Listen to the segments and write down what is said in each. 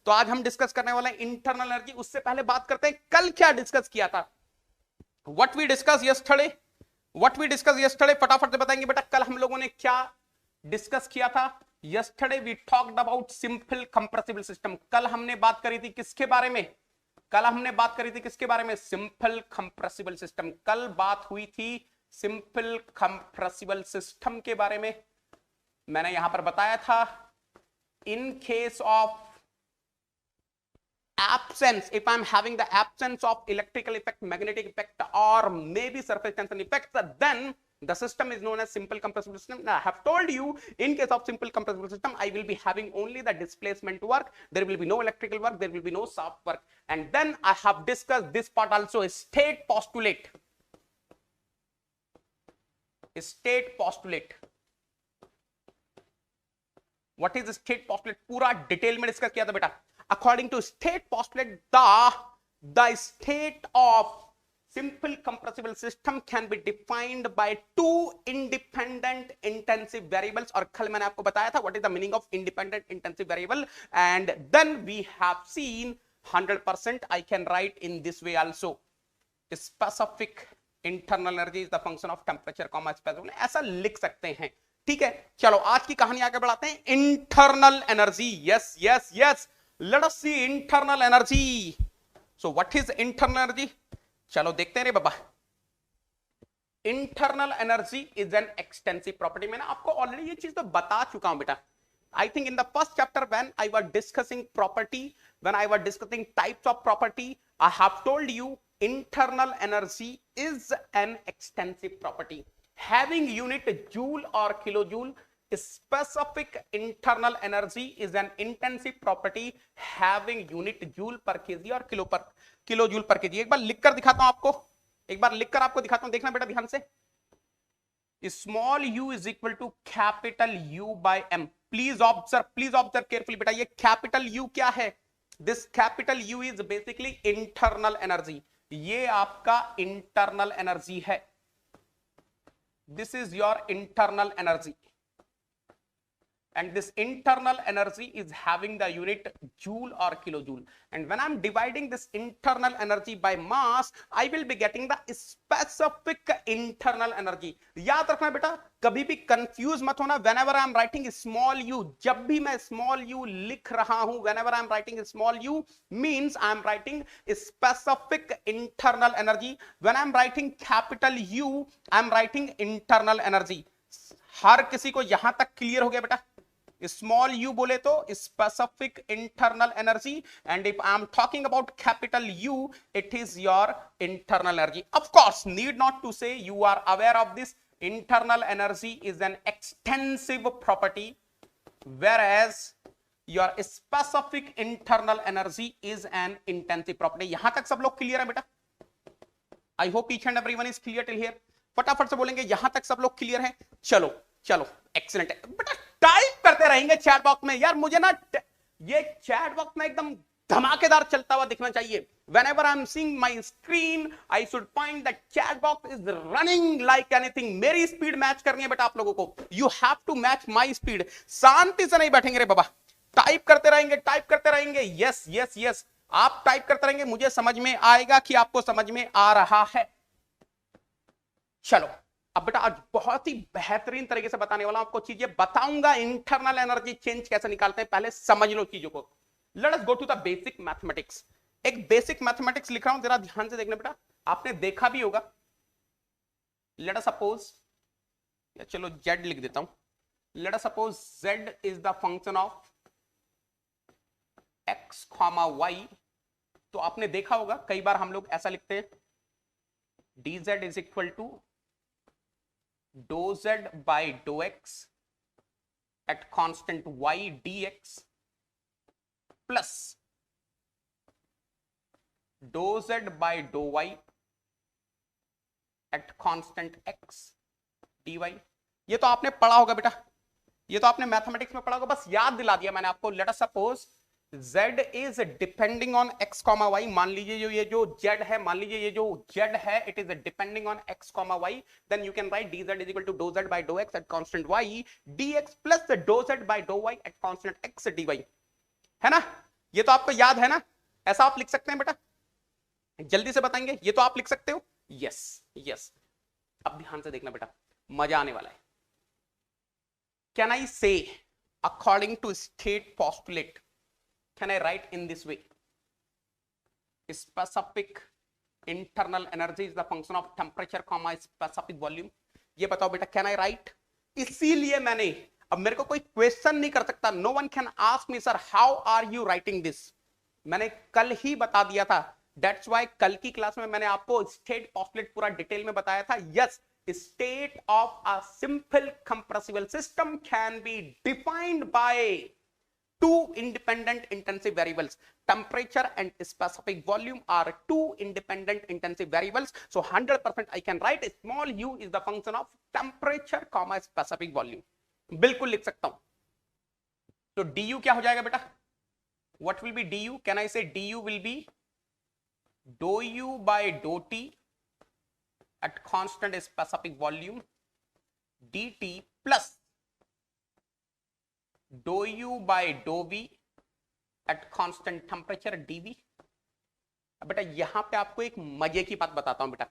तो आज हम डिस्कस करने वाले हैं इंटरनल एनर्जी। उससे पहले बात करते हैं कल क्या डिस्कस किया था। व्हाट वी डिस्कस यस्टरडे, फटाफट से बताएंगे बेटा कल हम लोगों ने क्या डिस्कस किया था। Yesterday we talked about simple compressible system. कल हमने बात करी थी किसके बारे में? Simple compressible system. कल बात हुई थी सिंपल कंप्रेसिबल सिस्टम के बारे में। मैंने यहां पर बताया था in case of absence, if I'm having the absence of electrical effect, magnetic effect, or maybe surface tension effects, then the system is known as simple compressible system. Now, I have told you, in case of simple compressible system, I will be having only the displacement work. There will be no electrical work. There will be no soft work. And then I have discussed this part also, state postulate. What is state postulate? पूरा detail में discuss किया था बेटा। According to state postulate, the state of simple compressible system can be defined by two independent intensive variables. और कल मैंने आपको बताया था what is the meaning of independent intensive variable, and then we have seen 100% I can write in this way also. Specific internal energy is the function of temperature, specific, ऐसा लिख सकते हैं। ठीक है, चलो आज की कहानी आगे बढ़ाते हैं। Internal energy, yes let us see internal energy. So what is internal energy? चलो देखते हैं रे बाबा। internal energy is an extensive property. मैंने आपको ऑलरेडी ये चीज तो बता चुका हूं बेटा। I think in the first chapter when I was discussing property, when I was discussing types of property, I have told you internal energy is an extensive property having unit joule or kilojoule. Specific internal energy is an intensive property having unit joule per kg और kilojoule per kg. एक बार लिखकर दिखाता हूं आपको, देखना बेटा ध्यान से। Small u is equal to capital U by m. Please observe carefully बेटा। ये capital U क्या है? This capital U is basically internal energy. ये आपका internal energy है। This is your internal energy. And this internal energy is having the unit joule or kilojoule. And when I'm dividing this internal energy by mass, I will be getting the specific internal energy. याद रखना बेटा, कभी भी confuse मत होना। whenever I'm writing small u, जब भी मैं small u लिख रहा हूं, whenever I'm writing small u means I'm writing specific internal energy. When I'm writing capital U, I'm writing internal energy. हर किसी को यहां तक क्लियर हो गया बेटा? स्मॉल u बोले तो specific internal energy, and if I am talking about capital U, it is your internal energy. Of course need not to say, you are aware of this. Internal energy is an extensive property, whereas your specific internal energy is an intensive property. यहां तक सब लोग clear है बेटा? I hope each and everyone is clear till here. फटाफट से बोलेंगे यहां तक सब लोग क्लियर है। चलो एक्सीलेंट है बेटा। टाइप करते रहेंगे चैट बॉक्स में। यार मुझे ना ये चैट बॉक्स में एकदम धमाकेदार चलता हुआ दिखना चाहिए। Whenever I'm seeing my screen, I should point that chat box is running like anything. मेरी स्पीड मैच करनी है बेटा आप लोगों को। You have to match my speed. शांति से नहीं बैठेंगे रे बाबा, टाइप करते रहेंगे। यस आप टाइप करते रहेंगे, मुझे समझ में आएगा कि आपको समझ में आ रहा है। चलो अब बेटा आज बहुत ही बेहतरीन तरीके से बताने वाला हूं आपको चीजें, बताऊंगा इंटरनल एनर्जी चेंज कैसे निकालते हैं। पहले समझ लो चीजों को। Let us go to the basic mathematics. एक बेसिक मैथमेटिक्स लिख रहा हूं, जरा ध्यान से देखना बेटा। आपने देखा भी होगा। लेट अस सपोज, या चलो z लिख देता हूं। Late us suppose z is the function of x, y। तो आपने देखा होगा कई बार हम लोग ऐसा लिखते हैं, dz is equal to dou z by dou x at constant y dx plus dou z by dou y at constant x dy। ये तो आपने पढ़ा होगा बेटा, ये तो आपने मैथमेटिक्स में पढ़ा होगा, बस याद दिला दिया मैंने आपको। Late us suppose z is depending on x, y। मान लीजिए ये जो z है, मान लीजिए ये जो z है, it is depending on x, y। then you can write dz is equal to dou z by dou x at constant y dx plus the dou z by dou y at constant x dy, है ना? ये तो आपको याद है ना, ऐसा आप लिख सकते हैं बेटा, जल्दी से बताएंगे, ये तो आप लिख सकते हो। यस यस, अब ध्यान से देखना बेटा, मजा आने वाला है। Can I say according to state postulate, can I write in this way, specific internal energy is the function of temperature comma specific volume. ये बताओ बेटा, कैन आई राइट? इसीलिए मैंने, अब मेरे को कोई क्वेश्चन नहीं कर सकता, no one can ask me sir how are you writing this, मैंने कल ही बता दिया था। दैट्स व्हाई कल की क्लास में मैंने आपको स्टेट पोस्टुलेट पूरा डिटेल में बताया था। Yes, state of a simple compressible system can be defined by two independent intensive variables. Temperature and specific volume are two independent intensive variables. So 100% I can write small u is the function of temperature comma specific volume. बिल्कुल लिख सकता हूं। तो du क्या हो जाएगा बेटा? What will be du? Can I say du will be dou u by dou t at constant specific volume dt plus dou u by dou v at constant temperature dv। अब बेटा यहां पे आपको एक मजे की बात बताता हूं बेटा,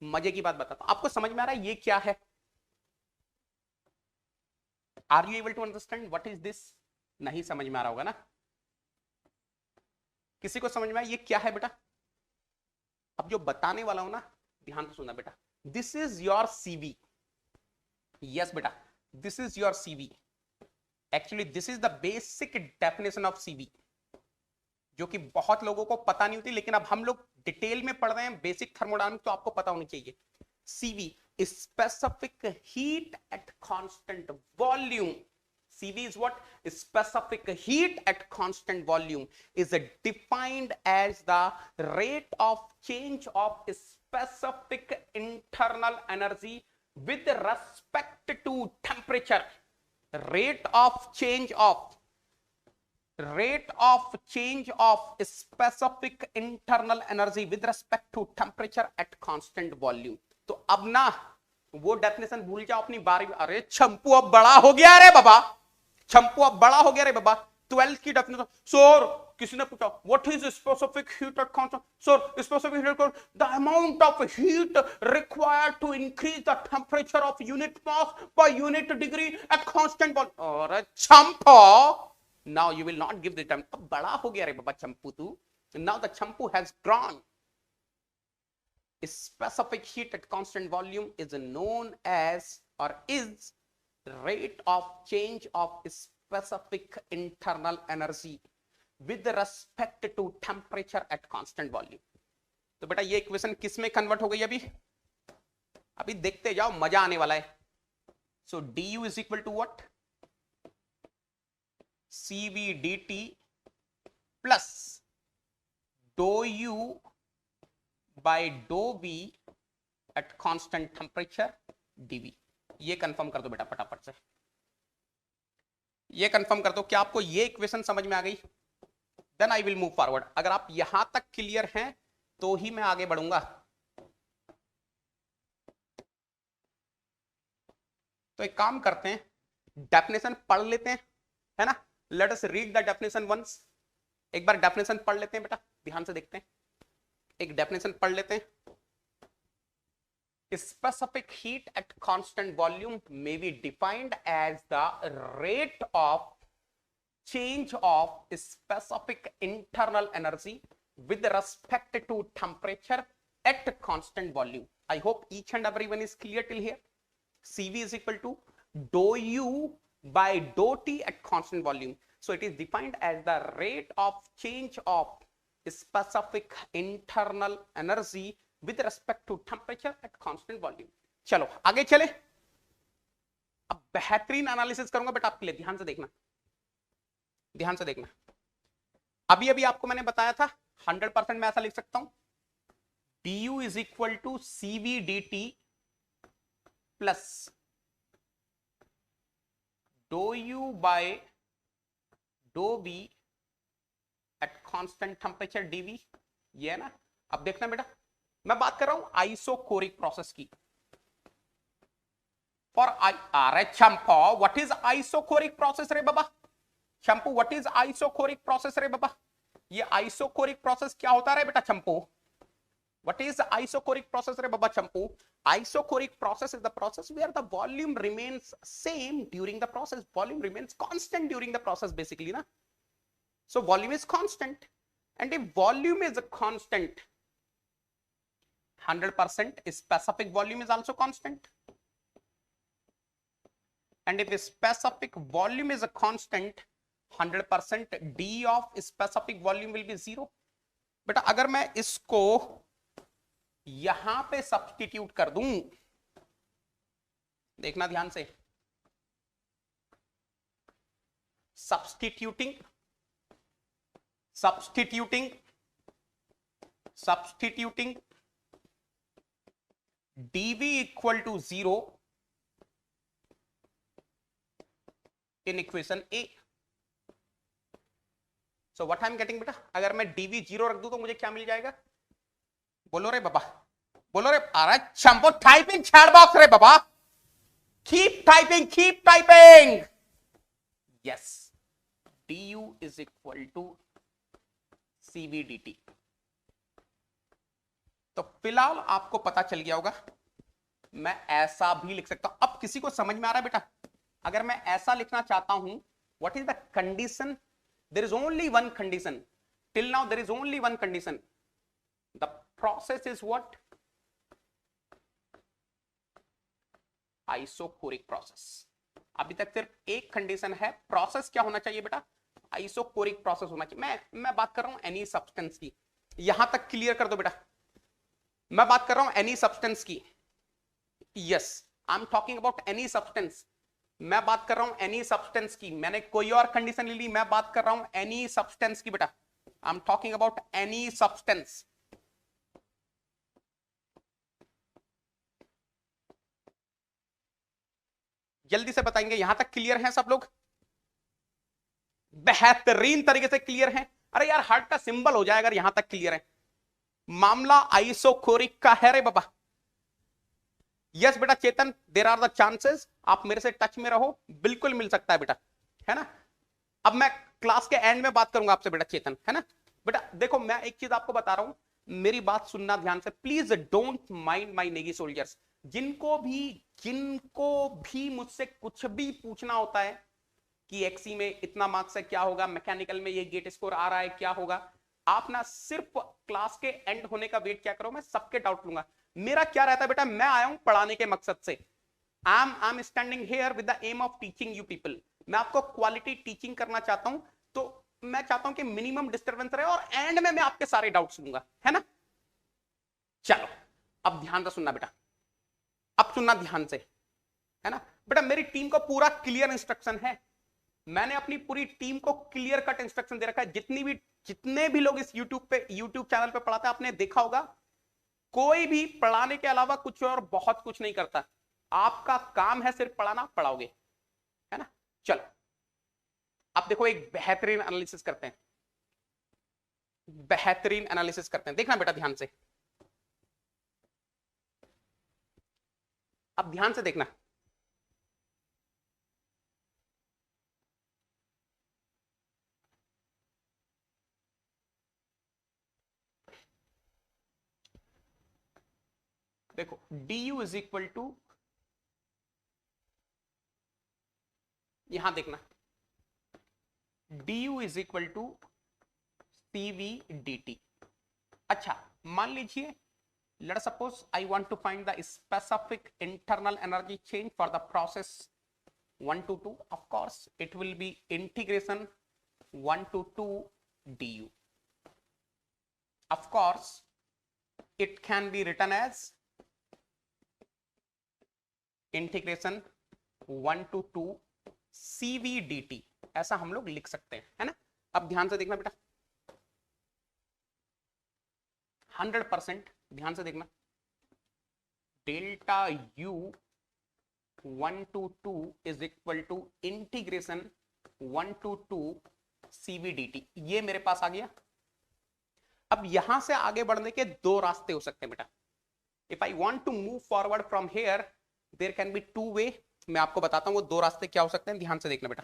मजे की बात बताता हूं, आपको समझ में आ रहा है ये क्या है? Are you able to understand what is this? नहीं समझ में आ रहा होगा ना, किसी को समझ में आया ये क्या है बेटा? अब जो बताने वाला हूं ना, ध्यान से सुनना बेटा, this is your CV. Yes बेटा, this is your CV. Actually this is the basic definition of CV, जो कि बहुत लोगों को पता नहीं होती, लेकिन अब हम लोग डिटेल में पढ़ रहे हैं बेसिक थर्मोडायनामिक्स, तो आपको पता होनी चाहिए। CV, specific heat at constant volume. CV is what? Specific heat at constant volume is defined as the rate of change of specific internal energy with respect to temperature. Rate of change of specific internal energy with respect to temperature at constant volume. तो अब ना वो definition भूल जाओ अपनी बारी। अरे चंपू अब बड़ा हो गया रे बाबा, चंपू अब बड़ा हो गया रे बाबा। 12th की डेफिनेशन सर, किसी ने पूछा what is specific heat at constant, sir specific heat the amount of heat required to increase the temperature of unit mass by unit degree at constant volume. अरे Champu, now you will not give the time. अब बड़ा हो गया रे बाबा चंपू तू, now the Champu has grown. Specific heat at constant volume is known as, or is, rate of change of specific internal energy with respect to temperature at constant volume। तो बेटा ये इक्वेशन किस में कन्वर्ट हो गई? अभी देखते जाओ, मजा आने वाला है। सो du is equal to what? cv dt plus dou u by dou v at constant temperature dv। ये कंफर्म कर दो बेटा फटाफट से, ये कंफर्म कर दो। क्या आपको ये इक्वेशन समझ में आ गई? Then I will move forward. अगर आप यहां तक क्लियर हैं तो ही मैं आगे बढ़ूंगा। तो एक काम करते हैं, डेफिनेशन पढ़ लेते हैं, है ना? Let us read the definition once. एक बार डेफिनेशन पढ़ लेते हैं बेटा, ध्यान से देखते हैं। एक डेफिनेशन पढ़ लेते हैं। Specific heat at constant volume may be defined as the rate of change of specific internal energy with respect to temperature at constant volume. I hope each and everyone is clear till here. CV is equal to dou u by dou t at constant volume. So it is defined as the rate of change of specific internal energy with respect to temperature at constant volume। चलो आगे चले। अब बेहतरीन analysis करूंगा बेटा आपके लिए, ध्यान से देखना, ध्यान से देखना। अभी अभी आपको मैंने बताया था 100% मैं ऐसा लिख सकता हूं, du is equal to cv dt plus dou u by dou v at constant temperature dv। ये है ना? अब देखना बेटा, मैं बात कर रहा हूं आइसोकोरिक प्रोसेस की। फॉर अरे चंपा, व्हाट इज आइसोकोरिक प्रोसेस रे बाबा? चंपू व्हाट इज आइसोकोरिक प्रोसेस रे बाबा? ये आइसोकोरिक प्रोसेस क्या होता है बेटा चंपू? What is the isocoric process रे बाबा चंपू? Isocoric process is the process where the volume remains same during the process. Volume remains constant during the process basically ना. So volume is constant, and if volume is a constant, 100% specific volume is also constant. And if specific volume is a constant, 100% d of specific volume will be 0. बेटा अगर मैं इसको यहां पे substitute कर दूं, देखना ध्यान से, substituting dv equal to 0 in equation A. So what I am getting बेटा, अगर मैं dv 0 रख दूं तो मुझे क्या मिल जाएगा? बोलो रे बाबा, बोलो रे. अरे चंपो टाइपिंग चैट बॉक्स रे बाबा, keep typing. Yes, du is equal to cv dt. तो फिलहाल आपको पता चल गया होगा, मैं ऐसा भी लिख सकता हूं. अब किसी को समझ में आ रहा है बेटा? अगर मैं ऐसा लिखना चाहता हूं, what is the condition? There is only one condition. Till now there is only one condition. The process is what? Isocoric process. अभी तक सिर्फ एक कंडीशन है. प्रोसेस क्या होना चाहिए बेटा? आइसोकोरिक प्रोसेस होना चाहिए. मैं बात कर रहा हूं एनी सब्सटेंस की. यहां तक क्लियर कर दो बेटा. मैं बात कर रहा हूं एनी सब्सटेंस की. Yes, I am talking about any substance. मैं बात कर रहा हूं एनी सब्सटेंस की. मैंने कोई और कंडीशन ले ली. मैं बात कर रहा हूं एनी सब्सटेंस की बेटा. आई am talking about any substance. जल्दी से बताएंगे. यहां तक क्लियर हैं सब लोग? बेहतरीन तरीके से क्लियर हैं. अरे यार हार्ट का सिंबल हो जाए अगर यहां तक क्लियर है. मामला आइसोकोरिक का है रे बाबा. यस बेटा चेतन, देयर आर द चांसेस. आप मेरे से टच में रहो, बिल्कुल मिल सकता है बेटा, है ना. अब मैं क्लास के एंड में बात करूंगा आपसे बेटा चेतन, है ना. बेटा देखो मैं एक चीज आपको बता रहा हूं, मेरी बात सुनना ध्यान से please. Don't mind my Negi soldiers. जिनको भी मुझसे कुछ भी पूछना होता है कि एक्सी में इतना मार्क्स है, क्या होगा, मैकेनिकल में ये गेट स्कोर आ रहा है, क्या होगा, आप ना सिर्फ क्लास के एंड होने का वेट क्या करो. मैं सबके डाउट लूंगा. मेरा क्या रहता है बेटा, मैं आया हूं पढ़ाने के मकसद से. I am standing here with the aim of teaching you people. मैं आपको क्वालिटी टीचिंग करना चाहता हूं, तो मैं चाहता हूं कि मिनिमम डिस्टर्बेंस रहे और एंड में मैं आपके सारे डाउट्स लूंगा, है ना. चलो अब ध्यान से सुनना बेटा, अब सुनना ध्यान से, है ना बेटा. मेरी टीम को पूरा क्लियर इंस्ट्रक्शन है. मैंने अपनी पूरी टीम को क्लियर कट इंस्ट्रक्शन दे रखा है. जितने भी लोग इस यूट्यूब चैनल पे पढ़ाते हैं, आपने देखा होगा कोई भी पढ़ाने के अलावा कुछ और बहुत कुछ नहीं करता. आपका काम है सिर्फ पढ़ाना, पढ़ाओगे, है ना. चलो अब देखो एक बेहतरीन एनालिसिस करते हैं. देखना बेटा ध्यान से, अब ध्यान से देखना. देखो du इज इक्वल टू, यहां देखना, du is equal to cv dt. अच्छा मान लीजिए, let us suppose I want to find the specific internal energy change for the process 1 to 2. Of course it will be integration 1 to 2 du. Of course it can be written as integration 1 to 2 cv dt. ऐसा हम लोग लिख सकते हैं, है ना. अब ध्यान से देखना बेटा, 100% ध्यान से देखना. Delta u 1 to 2 is equal to integration 1 to 2 cv dt. ये मेरे पास आ गया. अब यहां से आगे बढ़ने के दो रास्ते हो सकते हैं बेटा. If I want to move forward from here, there can be two way. मैं आपको बताता हूं वो दो रास्ते क्या हो सकते हैं. ध्यान से देखना बेटा.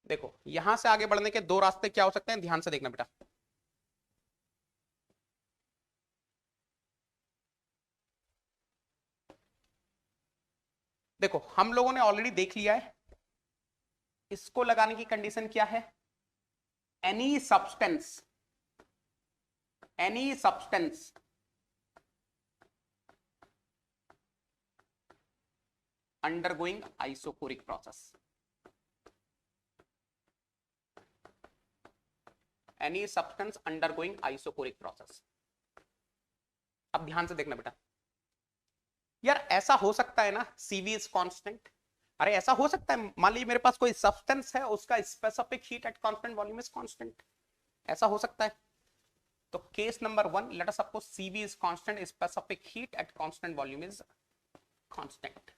देखो यहां से आगे बढ़ने के दो रास्ते क्या हो सकते हैं, ध्यान से देखना बेटा। देखो हम लोगों ने ऑलरेडी देख लिया है, इसको लगाने की कंडीशन क्या है, any substance undergoing isochoric process, any substance undergoing isochoric process। अब ध्यान से देखना बेटा, यार ऐसा हो सकता है ना CV इज कांस्टेंट, अरे ऐसा हो सकता है, मान लीजिए मेरे पास कोई सब्सटेंस है, उसका specific heat at constant volume is constant, ऐसा हो सकता है। तो case number 1, let us suppose CV is constant, specific heat at constant volume is constant.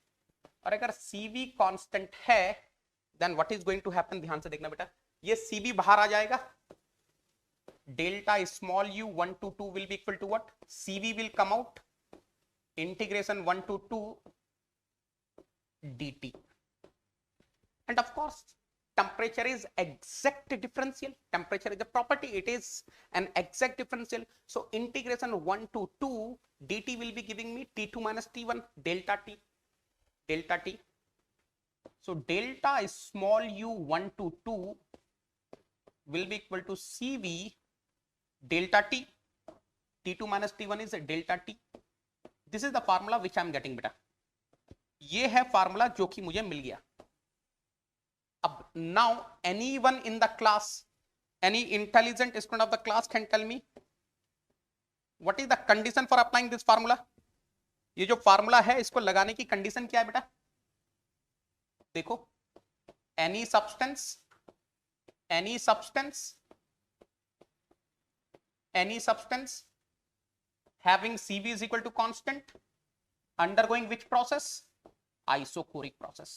और अगर CV कांस्टेंट है then what is going to happen, ध्यान से देखना बेटा, ये CV बाहर आ जाएगा, delta small u 1 to 2 will be equal to what, CV will come out, integration 1 to 2 dt, and of course temperature is exact differential, temperature is a property, it is an exact differential, so integration 1 to 2 dt will be giving me T2 minus T1 delta T, so delta small u 1 to 2 will be equal to CV delta T, T2 minus T1 is delta T, this is the formula which I am getting बेटा, ये है formula जो कि मुझे मिल गया। अब now anyone in the class, any intelligent student of the class can tell me what is the condition for applying this formula. ये जो फार्मूला है इसको लगाने की कंडीशन क्या है बेटा, देखो any substance having CV is equal to constant undergoing which process, isochoric process।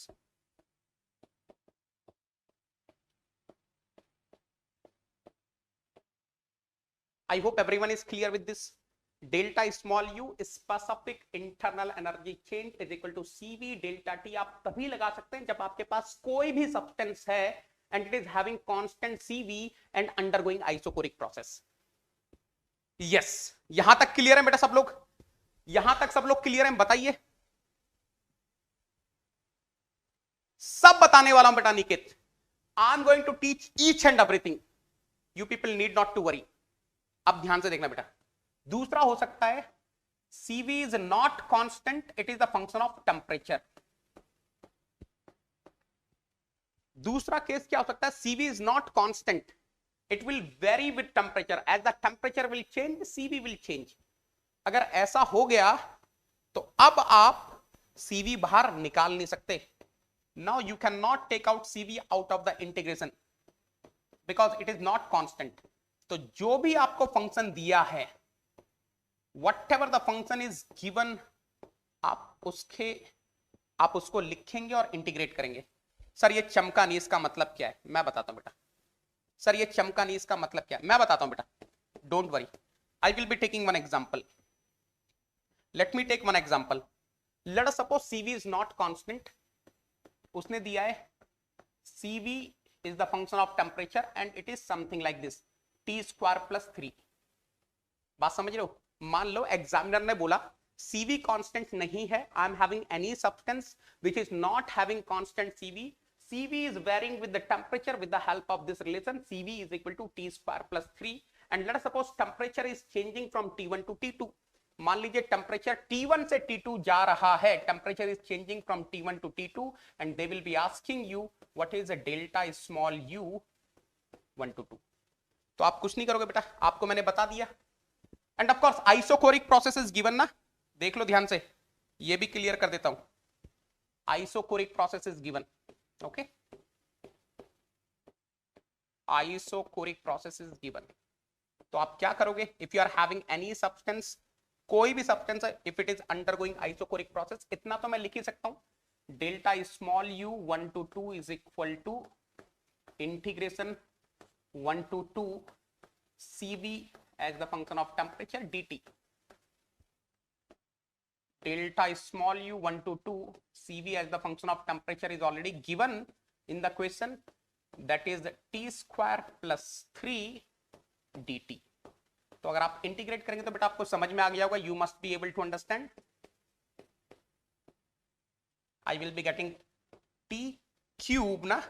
I hope everyone is clear with this। delta small u specific internal energy change is equal to CV delta T। आप तभी लगा सकते हैं जब आपके पास कोई भी substance है and it is having constant CV and undergoing isochoric process। Yes यहां तक क्लियर है बेटा सब लोग, यहां तक सब लोग क्लियर हैं, बताइए। सब बताने वाला हूं बेटा Niket, I am going to teach each and everything, you people need not to worry. अब ध्यान से देखना बेटा, दूसरा हो सकता है CV is not constant, it is the function of temperature। दूसरा केस क्या हो सकता है, CV is not constant, it will vary with temperature, as the temperature will change CV will change। अगर ऐसा हो गया तो अब आप CV बाहर निकाल नहीं सकते। Now you cannot take out CV out of the integration because it is not constant। तो जो भी आपको फंक्शन दिया है, whatever the function is given, आप उसको लिखेंगे और इंटीग्रेट करेंगे। सर ये चमका नहीं, इसका मतलब क्या है, मैं बताता हूं बेटा। सर ये चमका नहीं, इसका मतलब क्या है, मैं बताता हूं बेटा, don't worry, I will be taking one example. Let me take one example, let us suppose CV is not constant, उसने दिया है CV is the function of temperature and it is something like this, T square plus 3। बात समझ रहे हो, मान लो examiner ने बोला CV कांस्टेंट नहीं है, I am having any substance which is not having constant CV, CV is varying with the temperature, with the help of this relation CV is equal to T square plus 3, and let us suppose temperature is changing from T1 to T2। मान लीजिए temperature T1 से T2 जा रहा है, temperature is changing from T1 to T2 and they will be asking you what is a delta small u 1 to 2। तो आप कुछ नहीं करोगे बेटा, आपको मैंने बता दिया। And of course isochoric process is given ना, देख लो ध्यान से, ये भी क्लियर कर देता हूं, isochoric process is given, okay, isochoric process is given. तो आप क्या करोगे, if you are having any substance, कोई भी सब्सटेंस है, if it is undergoing isochoric process, इतना तो मैं लिख ही सकता हूं, delta small u 1 to 2 is equal to integration 1 to 2 CV as the function of temperature dt, delta small u 1 to 2 CV as the function of temperature is already given in the question, that is T square plus 3 dt। तो अगर आप integrate करेंगे तो बेटा आपको समझ में आ गया होगा, you must be able to understand. I will be getting T cube ना,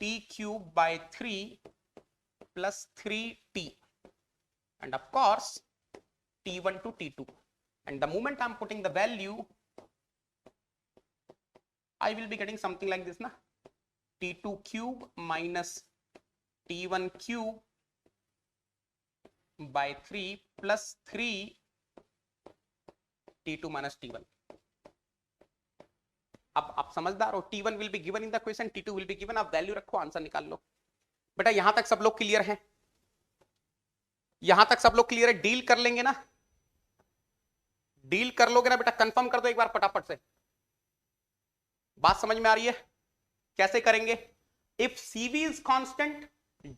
T cube by 3 plus 3t and of course t1 to t2, and the moment I'm putting the value I will be getting something like this na, t2 cube minus t1 cube by 3 plus 3 t2 minus t1। अब आप समझदार हो, t1 will be given in the question, t2 will be given, आप value रखो, answer निकाल लो। बेटा यहां तक सब लोग क्लियर हैं? यहां तक सब लोग क्लियर है? डील कर लेंगे ना? डील कर लोगे ना बेटा? कंफर्म कर दो एक बार फटाफट से। बात समझ में आ रही है? कैसे करेंगे? If CV is constant,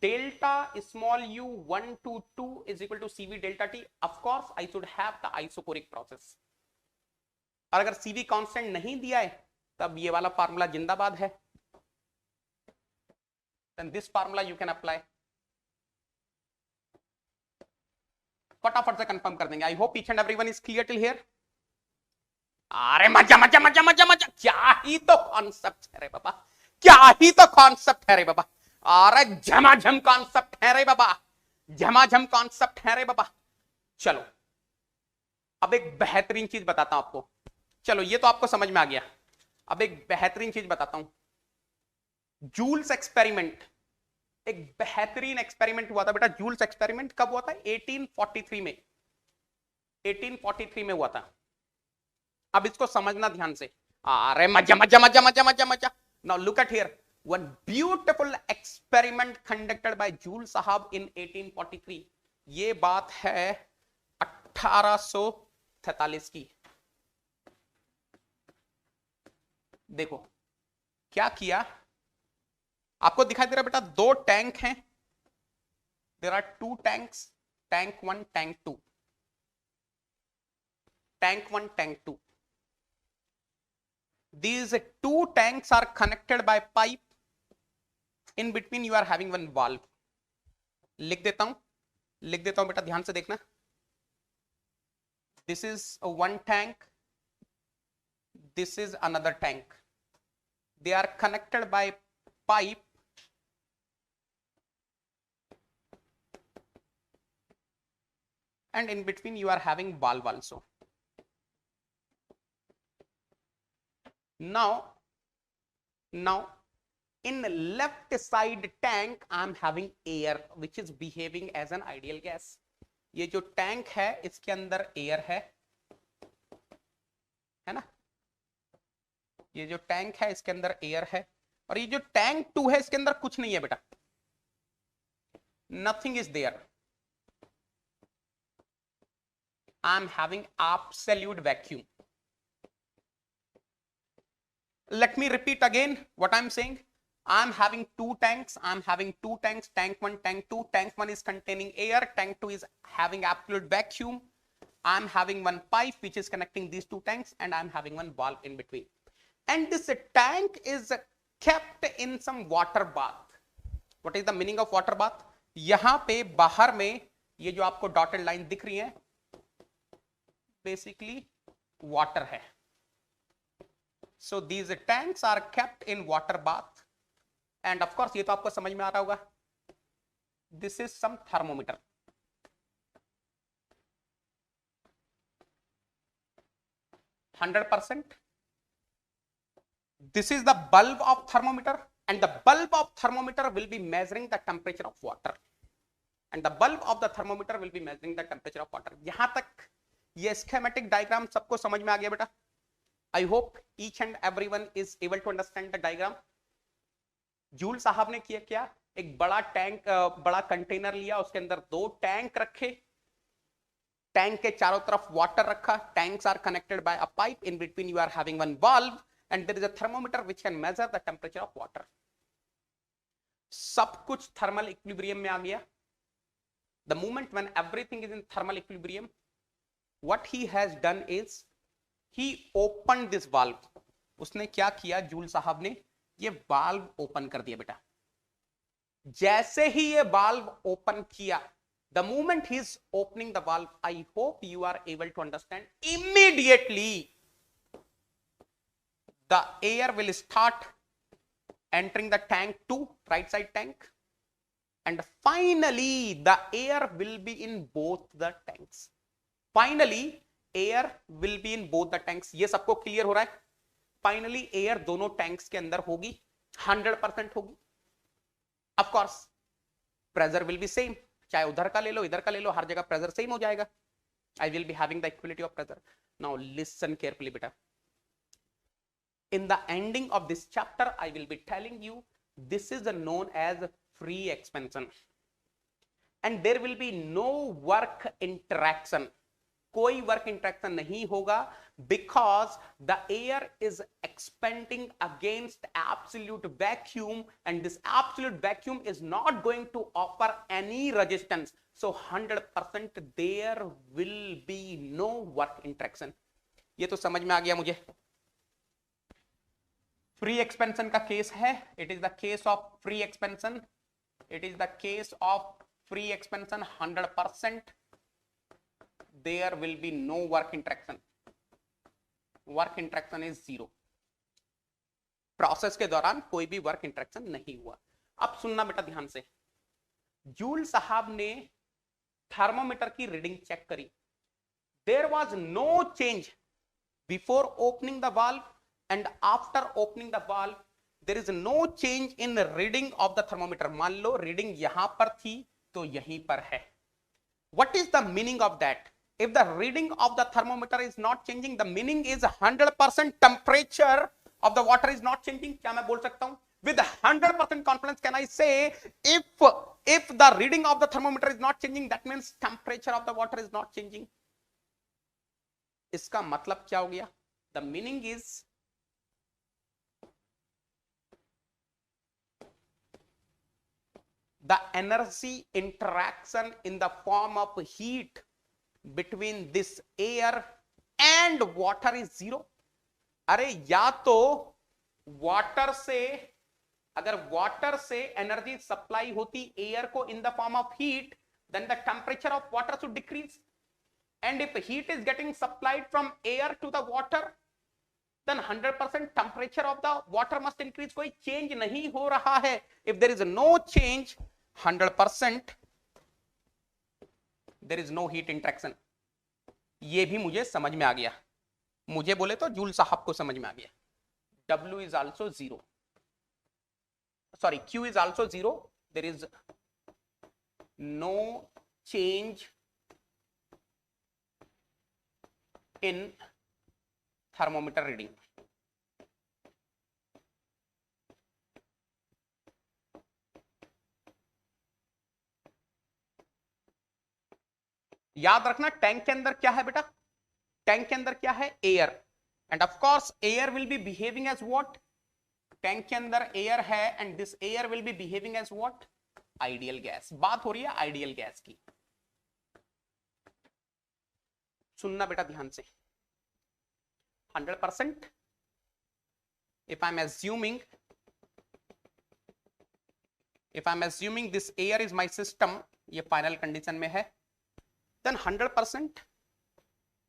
delta small u 1 to 2 is equal to CV delta t, of course I should have the isochronic process। और अगर CV कांस्टेंट नहीं दिया है तब ये वाला फार्मूला जिंदाबाद है, then this formula you can apply। फटाफट से कंफर्म कर देंगे। I hope each and everyone is clear till here. अरे मजा मजा मजा मजा मजा, क्या ही तो कॉन्सेप्ट है रे बाबा, क्या ही तो कॉन्सेप्ट है रे बाबा। अरे झमाझम कॉन्सेप्ट है रे बाबा, झमाझम कॉन्सेप्ट है रे बाबा। चलो अब एक बेहतरीन चीज बताता हूं आपको। चलो ये तो आपको समझ में आ गया, अब एक बेहतरीन चीज बताता हूं। जूल्स एक्सपेरिमेंट, एक बेहतरीन एक्सपेरिमेंट हुआ था बेटा। जूल्स एक्सपेरिमेंट कब हुआ था? 1843 में, 1843 में हुआ था। अब इसको समझना ध्यान से। अरे मजा मजा मजा मजा मजा मजा। Now look at here, one beautiful experiment conducted by joule साहब इन 1843। ये बात है 1843 की। देखो क्या किया, आपको दिखाई दे रहा है बेटा, दो टैंक हैं। There are two tanks, tank 1 tank 2, tank 1 tank 2। These two tanks are connected by pipe. In between you are having one valve। लिख देता हूं बेटा, ध्यान से देखना। This is a one tank, this is another tank। They are connected by pipe and in between you are having valve also। Now in the left side tank I am having air which is behaving as an ideal gas। ये जो tank है इसके अंदर air है ना, ये जो tank है इसके अंदर एयर है। और ये जो टैंक 2 है इसके अंदर कुछ नहीं है बेटा, nothing is there. I am having absolute vacuum. Let me repeat again what I'm saying। I'm having two tanks, tank 1 tank 2। Tank 1 is containing air, tank 2 is having absolute vacuum। I'm having one pipe which is connecting these two tanks and I'm having one valve in between, and this tank is kept in some water bath। What is the meaning of water bath? यहां पे बाहर में ये जो आपको dotted line दिख रही है बेसिकली वाटर है। So these tanks are kept in water bath and of course ये तो आपको समझ में आ रहा होगा, this is some thermometer। This is the bulb of thermometer and the bulb of thermometer will be measuring the temperature of water and the bulb of the thermometer will be measuring the temperature of water। यहां तक ये schematic diagram सबको समझ में आ गया बेटा? I hope each and everyone is able to understand the diagram। Joule साहब ने किया क्या, एक बड़ा टैंक, बड़ा कंटेनर लिया, उसके अंदर दो टैंक रखे, टैंक के चारों तरफ वाटर रखा। Tanks are connected by a pipe, in between you are having one valve and there is a thermometer which can measure the temperature of water. सब कुछ थर्मल इक्विलिब्रियम में आ गया। The moment when everything is in thermal equilibrium, what he has done is he opened this valve। उसने क्या किया, joule साहब ने ये वाल्व ओपन कर दिया बेटा। जैसे ही ये वाल्व ओपन किया, the moment he's opening the valve, I hope you are able to understand, immediately the air will start entering the tank to right side tank, and finally the air will be in both the tanks. Finally air will be in both the tanks. ये सबको clear हो रहा है? Finally air दोनों tanks के अंदर होगी, 100% होगी. Of course pressure will be same, चाहे उधर का ले लो इधर का ले लो, हर जगह प्रेशर सेम हो जाएगा. आई will be having the equality of pressure. Now listen carefully बेटा. In the ending of this chapter, I will be telling you this is known as free expansion, and there will be no work interaction. कोई work interaction नहीं होगा, because the air is expanding against absolute vacuum, and this absolute vacuum is not going to offer any resistance. So 100% there will be no work interaction. ये तो समझ में आ गया मुझे. फ्री एक्सपेंशन का केस है, it is the case of free expansion, it is the case of free expansion. 100% there will be no work interaction. Work interaction is 0. Process के दौरान कोई भी वर्क इंटरेक्शन नहीं हुआ. अब सुनना बेटा ध्यान से. जूल साहब ने थर्मोमीटर की रीडिंग चेक करी. There was no change before opening the valve and after opening the valve. There is no change in the reading of the thermometer. मान लो रीडिंग यहां पर थी तो यहीं पर है. What is the meaning of that? If the reading of the thermometer is not changing, the meaning is 100% temperature of the water is not changing. क्या मैं बोल सकता हूं with 100% confidence? Can I say if the reading of the thermometer is not changing, that means temperature of the water is not changing. इसका मतलब क्या हो गया? The meaning is the energy interaction in the form of heat between this air and water is 0. अरे या तो water से, अगर वाटर से एनर्जी सप्लाई होती एयर को in the form of heat, then the temperature of water should decrease. And if heat is getting supplied from air to the water, then 100% temperature of the water must increase. कोई change नहीं हो रहा है. If there is no change, 100% there is no heat interaction. ये भी मुझे समझ में आ गया. मुझे बोले तो जूल साहब को समझ में आ गया. W is also 0. Sorry, Q is also 0. There is no change in thermometer reading. याद रखना टैंक के अंदर क्या है बेटा? टैंक के अंदर क्या है? Air. And of course air will be behaving as what? Tank के अंदर एयर है and this air will be behaving as what? Ideal gas. बात हो रही है आइडियल गैस की. सुनना बेटा ध्यान से. 100% if I'm assuming this air is my system, ये फाइनल कंडीशन में है, then 100%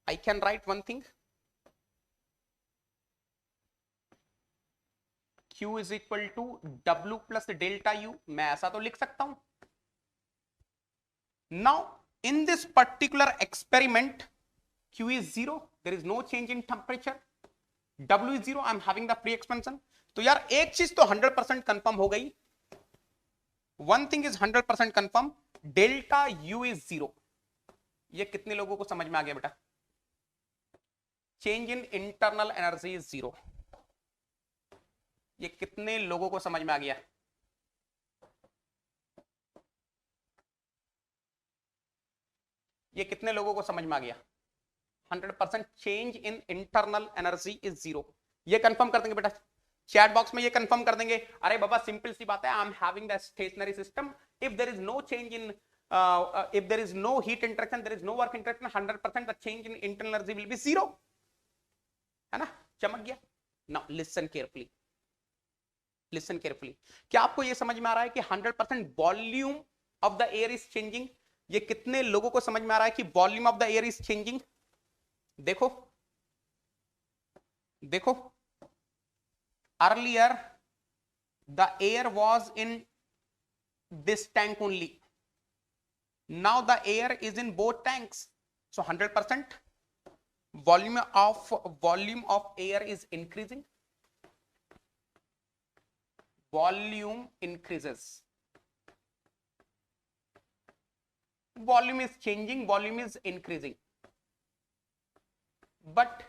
I can write one thing. Q is equal to W plus delta U. मैं ऐसा तो लिख सकता हूं. Now in this particular experiment, Q is 0. There is no change in temperature. W is 0. I'm having the free expansion. तो यार एक चीज तो 100% कंफर्म हो गई. One thing is 100% confirm. Delta U is 0. ये कितने लोगों को समझ में आ गया बेटा? Change in internal energy is 0. ये कितने लोगों को समझ में आ गया? ये कितने लोगों को समझ में आ गया? 100% change in internal energy is 0. ये कंफर्म कर देंगे बेटा चैट बॉक्स में. ये कंफर्म कर देंगे. अरे बाबा सिंपल सी बात है. I am having the stationary system. If there is no change in if there is no heat interaction, there is no work interaction, 100% the change in internal energy will be 0. है ना? चमक गया. Now listen carefully. Listen carefully. क्या आपको यह समझ में आ रहा है कि 100% volume of the air is changing? ये कितने लोगों को समझ में आ रहा है कि volume of the air is changing? देखो देखो, earlier the air was in this tank only, now the air is in both tanks, so 100% volume of air is increasing, volume increases, volume is changing, volume is increasing, but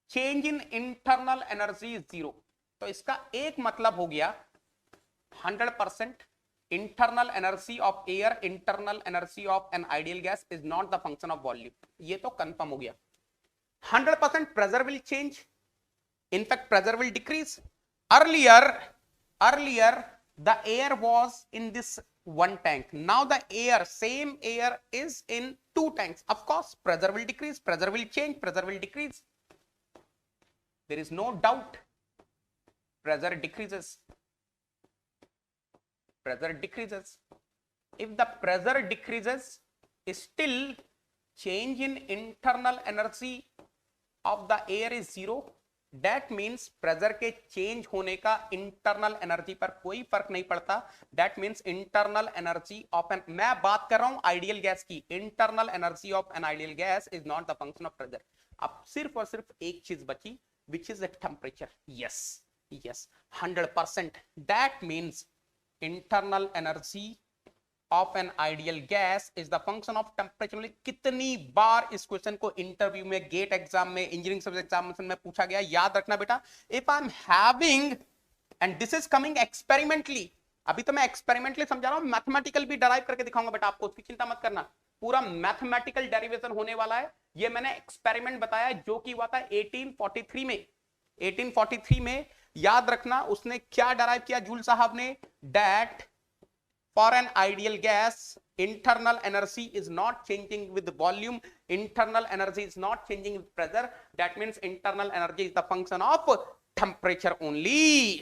change in internal energy is zero। तो इसका एक मतलब हो गया 100% internal energy of air, internal energy of an ideal gas is not the function of volume। ये तो confirm हो गया। 100% pressure will change, in fact pressure will decrease। earlier the air was in this one tank, now the same air is in two tanks, of course pressure will decrease, pressure will change, pressure will decrease, there is no doubt, pressure decreases, pressure decreases। if the pressure decreases, still change in internal energy of the air is zero, that means pressure के change होने का internal energy पर कोई फर्क नहीं पड़ता, that means internal energy of an, मैं बात कर रहा हूं ideal gas की, internal energy of an ideal gas is not the function of pressure। अब सिर्फ और सिर्फ एक चीज बची, which is the temperature। yes 100%, that means internal energy of an ideal gas is the function of temperature। कितनी बार इस क्वेश्चन को इंटरव्यू में, गेट एग्जाम में, इंजीनियरिंग सर्विस एग्जामिनेशन में पूछा गया, याद रखना बेटा। If I am having, and this is coming experimentally, अभी तो मैं एक्सपेरिमेंटली समझा रहा हूं, मैथमेटिकल भी डराइव करके दिखाऊंगा बेटा आपको, उसकी चिंता मत करना, पूरा मैथमेटिकल डेरिवेशन होने वाला है। ये मैंने एक्सपेरिमेंट बताया जो कि हुआ था 1843 में। 1843 में याद रखना उसने क्या डराइव किया जूल साहब ने, that for an ideal gas internal energy is not changing with volume, internal energy is not changing with pressure, that means internal energy is the function of temperature only।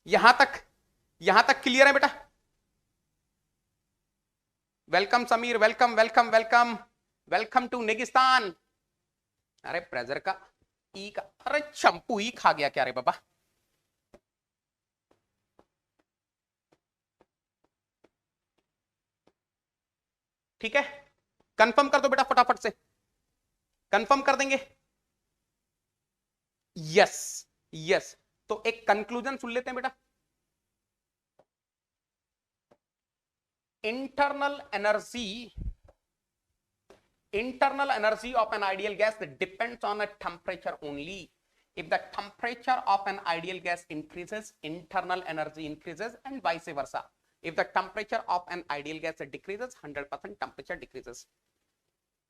यहां तक clear है बेटा? Welcome Sameer, welcome welcome welcome welcome to Negistan. अरे pressure का ई का, अरे शंपू ही खा गया क्या रे बाबा? ठीक है, कंफर्म कर दो बेटा फटाफट से, कंफर्म कर देंगे। यस तो एक कंक्लूजन सुन लेते हैं बेटा। Internal energy of an ideal gas depends on a temperature only. if the temperature of an ideal gas increases, internal energy increases, and vice versa। if the temperature of an ideal gas decreases, 100% temperature decreases।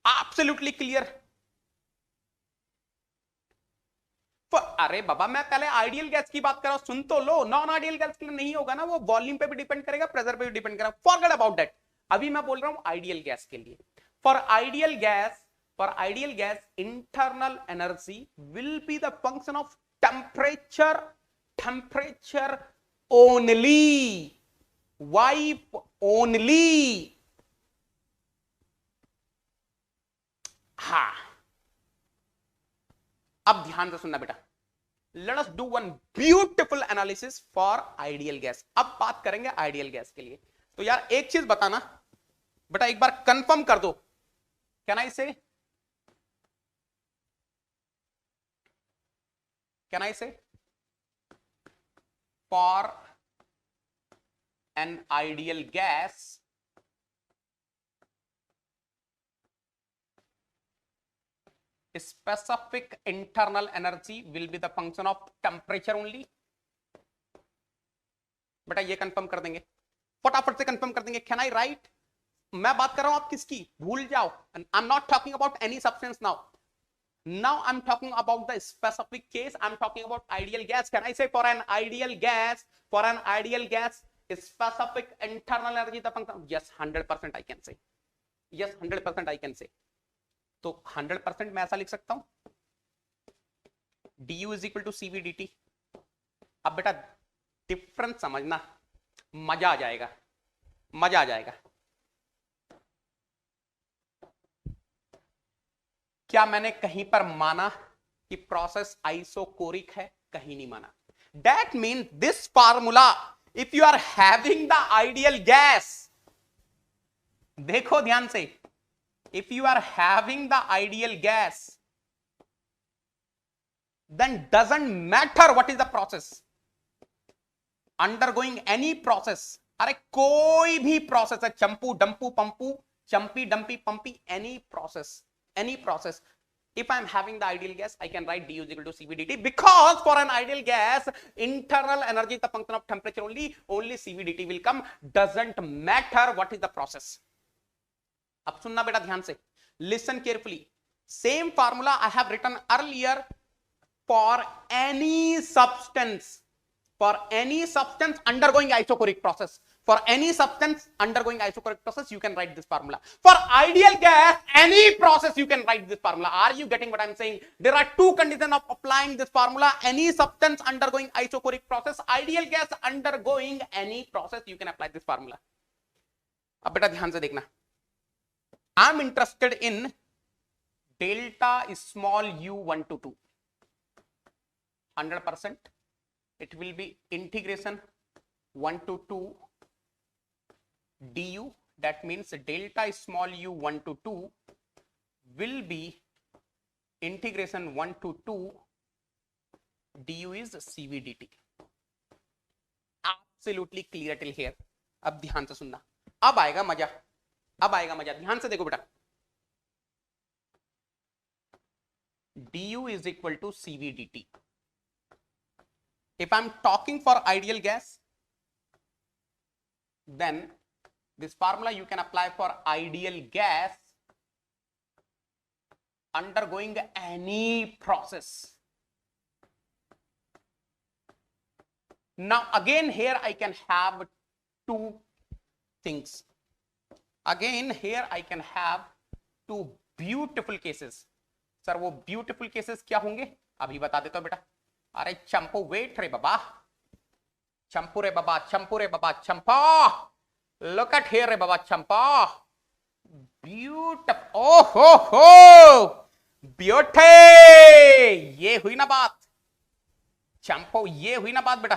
absolutely clear। अरे बाबा मैं पहले ideal gas की बात कर रहा हूं, सुन तो लो। Non ideal gas के लिए नहीं होगा ना, वो वॉल्यूम पे भी डिपेंड करेगा, प्रेशर पे भी डिपेंड करेगा, फॉरगेट अबाउट दैट। अभी मैं बोल रहा हूं आइडियल गैस के लिए। For ideal gas internal energy will be the function of temperature only। why only? हाँ, अब ध्यान से सुनना बेटा। Let us do one beautiful analysis for ideal gas। अब बात करेंगे आइडियल गैस के लिए। तो यार एक चीज बताना बेटा, एक बार कंफर्म कर दो, कैन आई से for an ideal gas specific internal energy will be the function of temperature only। बेटा ये कंफर्म कर देंगे, फटाफट से कंफर्म कर देंगे। Can I right? मैं बात कर रहा हूं आप किसकी, भूल जाओ। I am not talking about any substance now. Now I'm talking about the specific case, I'm talking about ideal gas। Can I say for an ideal gas specific internal energy the function? Yes 100% I can say, yes 100% I can say। तो 100% मैं ऐसा लिख सकता हूं, du is equal to cv dt। अब बेटा difference समझना, मजा आ जाएगा, मजा आ जाएगा। क्या मैंने कहीं पर माना कि प्रोसेस आइसोकोरिक है? कहीं नहीं माना। That mean this formula if you are having the ideal gas, देखो ध्यान से, if you are having the ideal gas then doesn't matter what is the process undergoing any process। अरे कोई भी प्रोसेस है, Champu Dampu Pampu, Champi Dampi Pampi, any process, if I am having the ideal gas, I can write du is equal to CVdT, because for an ideal gas internal energy is the function of temperature only CVdT will come, doesn't matter what is the process। अब सुनना बेटा ध्यान से, listen carefully, same formula I have written earlier for any substance undergoing isocoric process, for any substance undergoing isocoric process you can write this formula, for ideal gas any process you can write this formula। Are you getting what I'm saying? There are two conditions of applying this formula, any substance undergoing isocoric process, ideal gas undergoing any process, you can apply this formula। अब बेटा ध्यान से देखना, I'm interested in delta small u1 to 2, 100%, it will be integration 1 to 2 du, that means delta small u 1 to 2 will be integration 1 to 2 du is CVdT। Absolutely clear till here। अब ध्यान से सुनना, अब आएगा मजा, अब आएगा मजा, ध्यान से देखो बेटा, du is equal to CVdT। If I'm talking for ideal gas, then this formula you can apply for ideal gas undergoing any process। Now again here I can have two things, again here I can have two beautiful cases। Sir वो beautiful cases क्या होंगे अभी बता देता हूं बेटा। अरे चंपू wait रे बाबा, चंपू रे बाबा, चंपू रे बाबा, चंपा, लुक एट हियर रे बाबा, चंपा, ब्यूटीफुल, ओहो हो, ब्यूटी, ये हुई ना बात चंपो, ये हुई ना बात बेटा,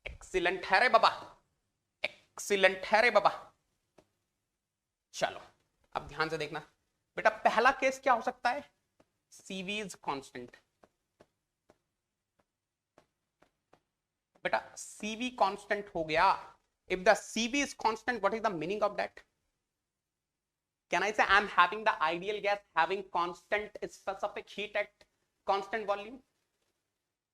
एक्सीलेंट है रे बाबा, एक्सीलेंट है रे बाबा। चलो अब ध्यान से देखना बेटा, पहला केस क्या हो सकता है, CV इज कांस्टेंट। बेटा CV कांस्टेंट हो गया, if the CV is constant, what is the meaning of that? Can I say I am having the ideal gas having constant specific heat at constant volume?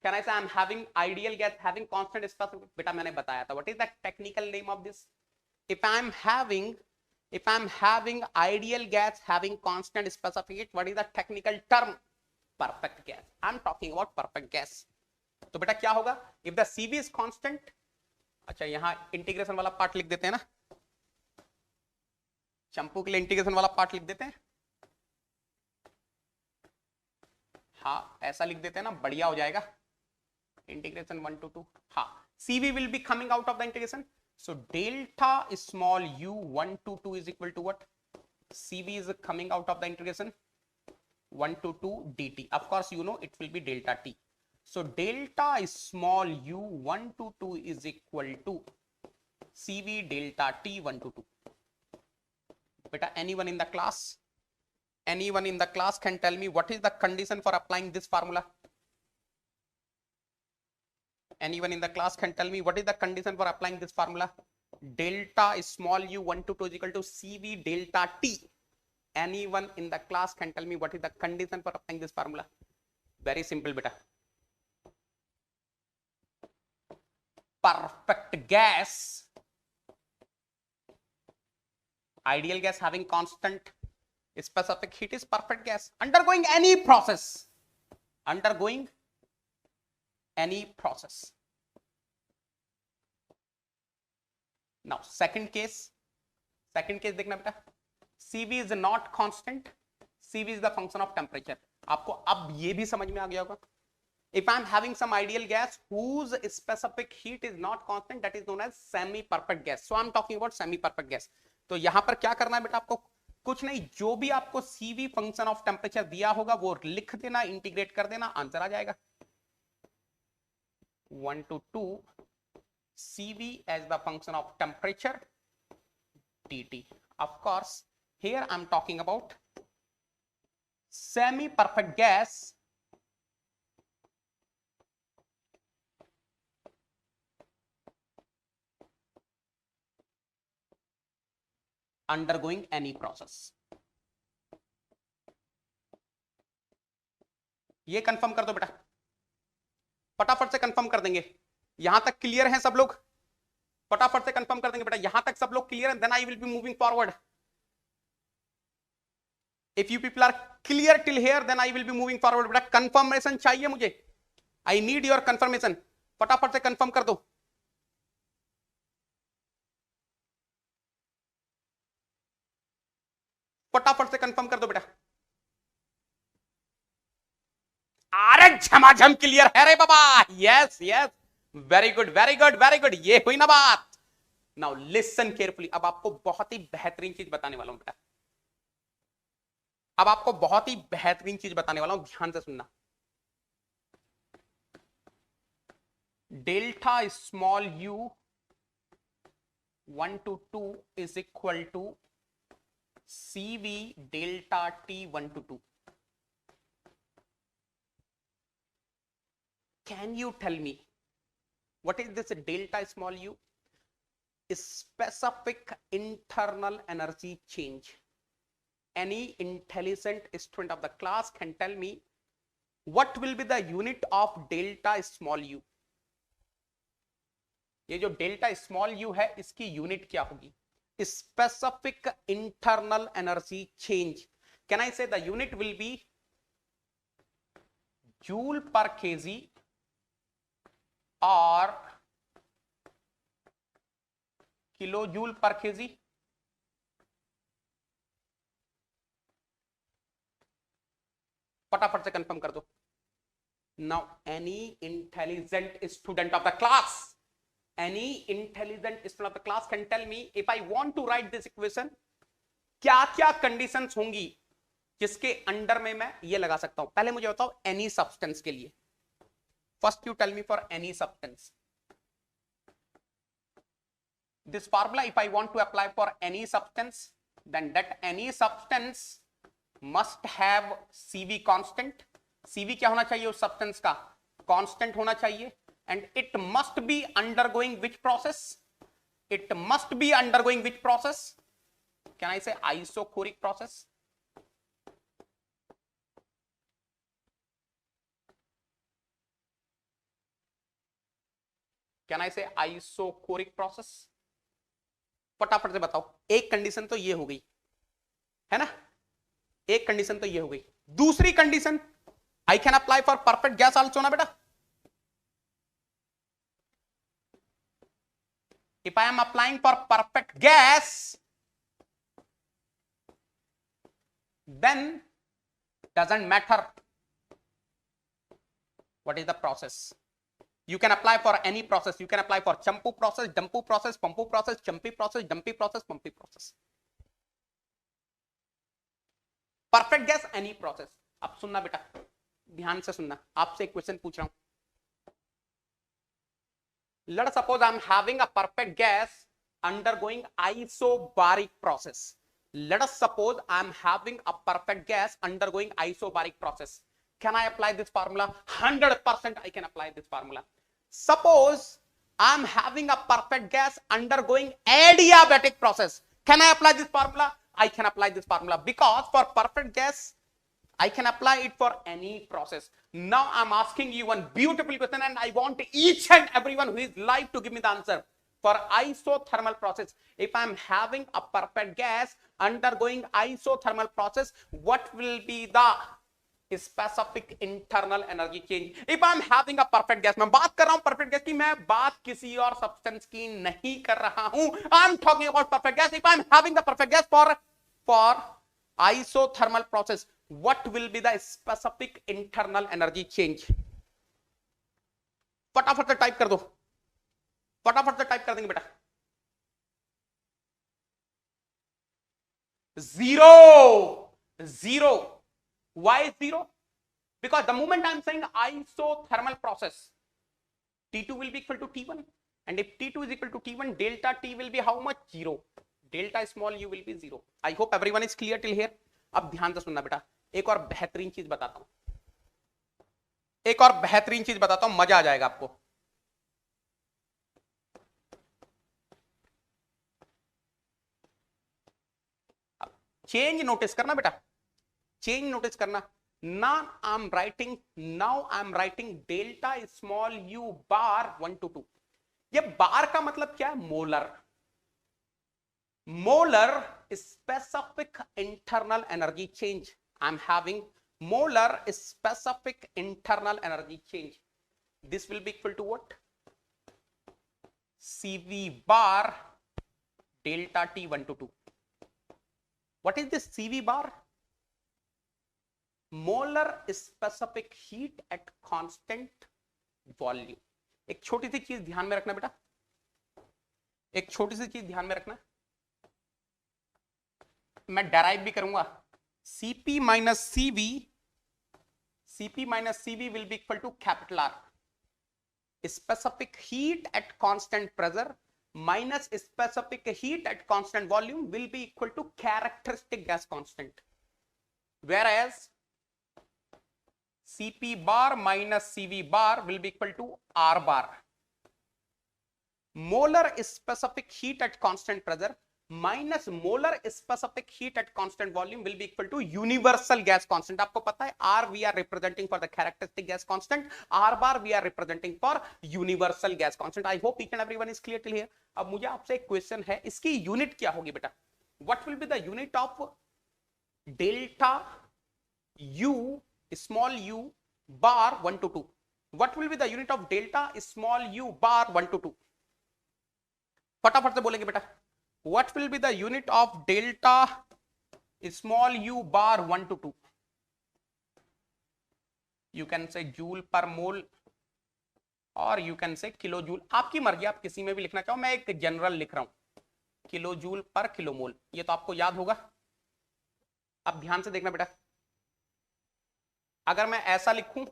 Can I say I am having ideal gas having constant specific? बेटा मैंने बताया था, what is the technical name of this? If I am having ideal gas having constant specific heat, what is the technical term? Perfect gas। I am talking about perfect gas। तो बेटा क्या होगा, if the CV is constant, अच्छा यहां integration वाला part लिख देते हैं ना, चंपू के लिए इंटीग्रेशन वाला पार्ट लिख देते हैं, हाँ ऐसा लिख देते हैं ना, बढ़िया हो जाएगा, इंटीग्रेशन 1 to 2, हाँ CV will be coming out of the integration, so delta small u 1 to 2 is equal to what, CV is coming out of the integration 1 to 2 dt, of course you know it will be delta t, so delta small u 1 to 2 is equal to CV delta t 1 to 2। beta anyone in the class can tell me what is the condition for applying this formula? Anyone in the class can tell me what is the condition for applying this formula? Delta small u 1 to 2 is equal to CV delta t। Anyone in the class can tell me what is the condition for applying this formula? Very simple beta, perfect gas, ideal gas having constant specific heat is perfect gas undergoing any process, undergoing any process। Now second case देखना बेटा, CV is not constant, CV is the function of temperature। आपको अब ये भी समझ में आ गया होगा, If I'm having some ideal gas whose specific heat is not constant, that is known as semi perfect gas. So I'm talking about semi perfect gas. तो यहां पर क्या करना है बेटा आपको, कुछ नहीं, जो भी आपको सीवी फंक्शन ऑफ टेम्परेचर दिया होगा वो लिख देना, इंटीग्रेट कर देना, आंसर आ जाएगा 1 to 2 CV as the function of temperature dt. Of course, here I'm talking about semi perfect gas undergoing any process. ये कंफर्म कर दो बेटा, फटाफट से कंफर्म कर देंगे। यहां तक क्लियर है सब लोग? फटाफट से कंफर्म कर देंगे बेटा, यहां तक सब लोग क्लियर है? Then I will be moving forward. If you people are clear till here then I will be moving forward. बेटा कंफर्मेशन चाहिए मुझे, आई नीड योर कंफर्मेशन। फटाफट से कंफर्म कर दो। फटाफट से कंफर्म कर दो बेटा। अरे झमाझम क्लियर है रे बाबा, yes yes, very good very good very good, ये हुई ना बात। नाउ लिसन केयरफुली, अब आपको बहुत ही बेहतरीन चीज बताने वाला हूं बेटा, अब आपको बहुत ही बेहतरीन चीज बताने वाला हूं, ध्यान से सुनना। Delta small you 1 to 2 is equal to CV delta T 1 to 2. Can you tell me what is this delta small u? Specific internal energy change. Any intelligent student of the class can tell me what will be the unit of delta small u? ये जो delta small you है इसकी unit क्या होगी? Specific internal energy change. Can I say the unit will be joule per KG or kilo joule per KG? फटाफट से confirm कर दो। Now any intelligent student of the class, any intelligent student of the class can tell me if I want to write this equation, क्या क्या conditions होंगी जिसके under में मैं ये लगा सकता हूं? पहले मुझे बताओ एनी सब्सटेंस के लिए, first you tell me for any substance this formula. If I want to apply for any substance, then that any substance must have CV constant. CV क्या होना चाहिए उस सब्सटेंस का? कांस्टेंट होना चाहिए। And it must be undergoing which process? It must be undergoing which process? Can I say isochoric process? Can I say isochoric process? फटाफट से बताओ। एक कंडीशन तो ये हो गई है ना, एक कंडीशन तो ये हो गई। दूसरी condition, I can apply for perfect gas also ना बेटा। If I am applying for perfect gas, then doesn't matter what is the process. You can apply for any process. You can apply for Champu process, Dumpu process, Pumpu process, Champi process, Dumpy process, Pumpy process. Perfect gas, any process. अब सुनना बेटा, ध्यान से सुनना, आपसे एक question पूछ रहा हूं। Let us suppose I'm having a perfect gas undergoing isobaric process. Let us suppose I'm having a perfect gas undergoing isobaric process. Can I apply this formula? 100% I can apply this formula. Suppose I'm having a perfect gas undergoing adiabatic process. Can I apply this formula? I can apply this formula because for perfect gas I can apply it for any process. Now I'm asking you one beautiful question and I want each and everyone who is live to give me the answer. For isothermal process, if I'm having a perfect gas undergoing isothermal process, what will be the specific internal energy change? If I'm having a perfect gas, मैं बात कर रहा हूं perfect gas की, मैं बात किसी और substance की नहीं कर रहा हूं। I'm talking about perfect gas. If I'm having the perfect gas for isothermal process, what will be the specific internal energy change? फटाफट से टाइप कर दो, फटाफट से टाइप कर देंगे बेटा। Zero, zero. Why is zero? Because the moment I'm saying isothermal process, T2 will be equal to T1, and if T2 is equal to T1, delta T will be how much? Zero. Delta small u will be zero. I hope everyone is clear till here. अब ध्यान से सुनना बेटा, एक और बेहतरीन चीज बताता हूं, एक और बेहतरीन चीज बताता हूं, मजा आ जाएगा आपको। चेंज नोटिस करना बेटा, चेंज नोटिस करना। now I'm writing delta small u bar 1 to 2। ये बार का मतलब क्या है? Molar, molar specific internal energy change. I'm having molar specific internal energy change. This will be equal to what? CV bar delta T 1 to 2. What is this CV bar? Molar specific heat at constant volume. एक छोटी सी चीज ध्यान में रखना बेटा, एक छोटी सी चीज ध्यान में रखना, मैं डेराइव भी करूंगा। Cp minus Cv, Cp minus Cv will be equal to capital R, specific heat at constant pressure minus specific heat at constant volume will be equal to characteristic gas constant, where as Cp bar minus Cv bar will be equal to R bar. Molar specific heat at constant pressure minus molar specific heat at constant volume will be equal to universal gas constant. आपको पता है R we are representing for the characteristic gas constant, R bar we are representing for universal gas constant. I hope each and everyone is clear till here. अब मुझे आपसे एक question है, इसकी unit क्या होगी बेटा? What will be the unit of delta U small u bar 1 to 2? What will be the unit of delta small u bar 1 to 2? फटाफट से बोलेंगे बेटा, what will be the unit of delta small u bar 1 to 2? You can say joule per mole और you can say kilo joule, आपकी मर्जी, आप किसी में भी लिखना चाहो, मैं एक जनरल लिख रहा हूं, किलो जूल पर किलो मोल, ये तो आपको याद होगा। अब ध्यान से देखना बेटा, अगर मैं ऐसा लिखूं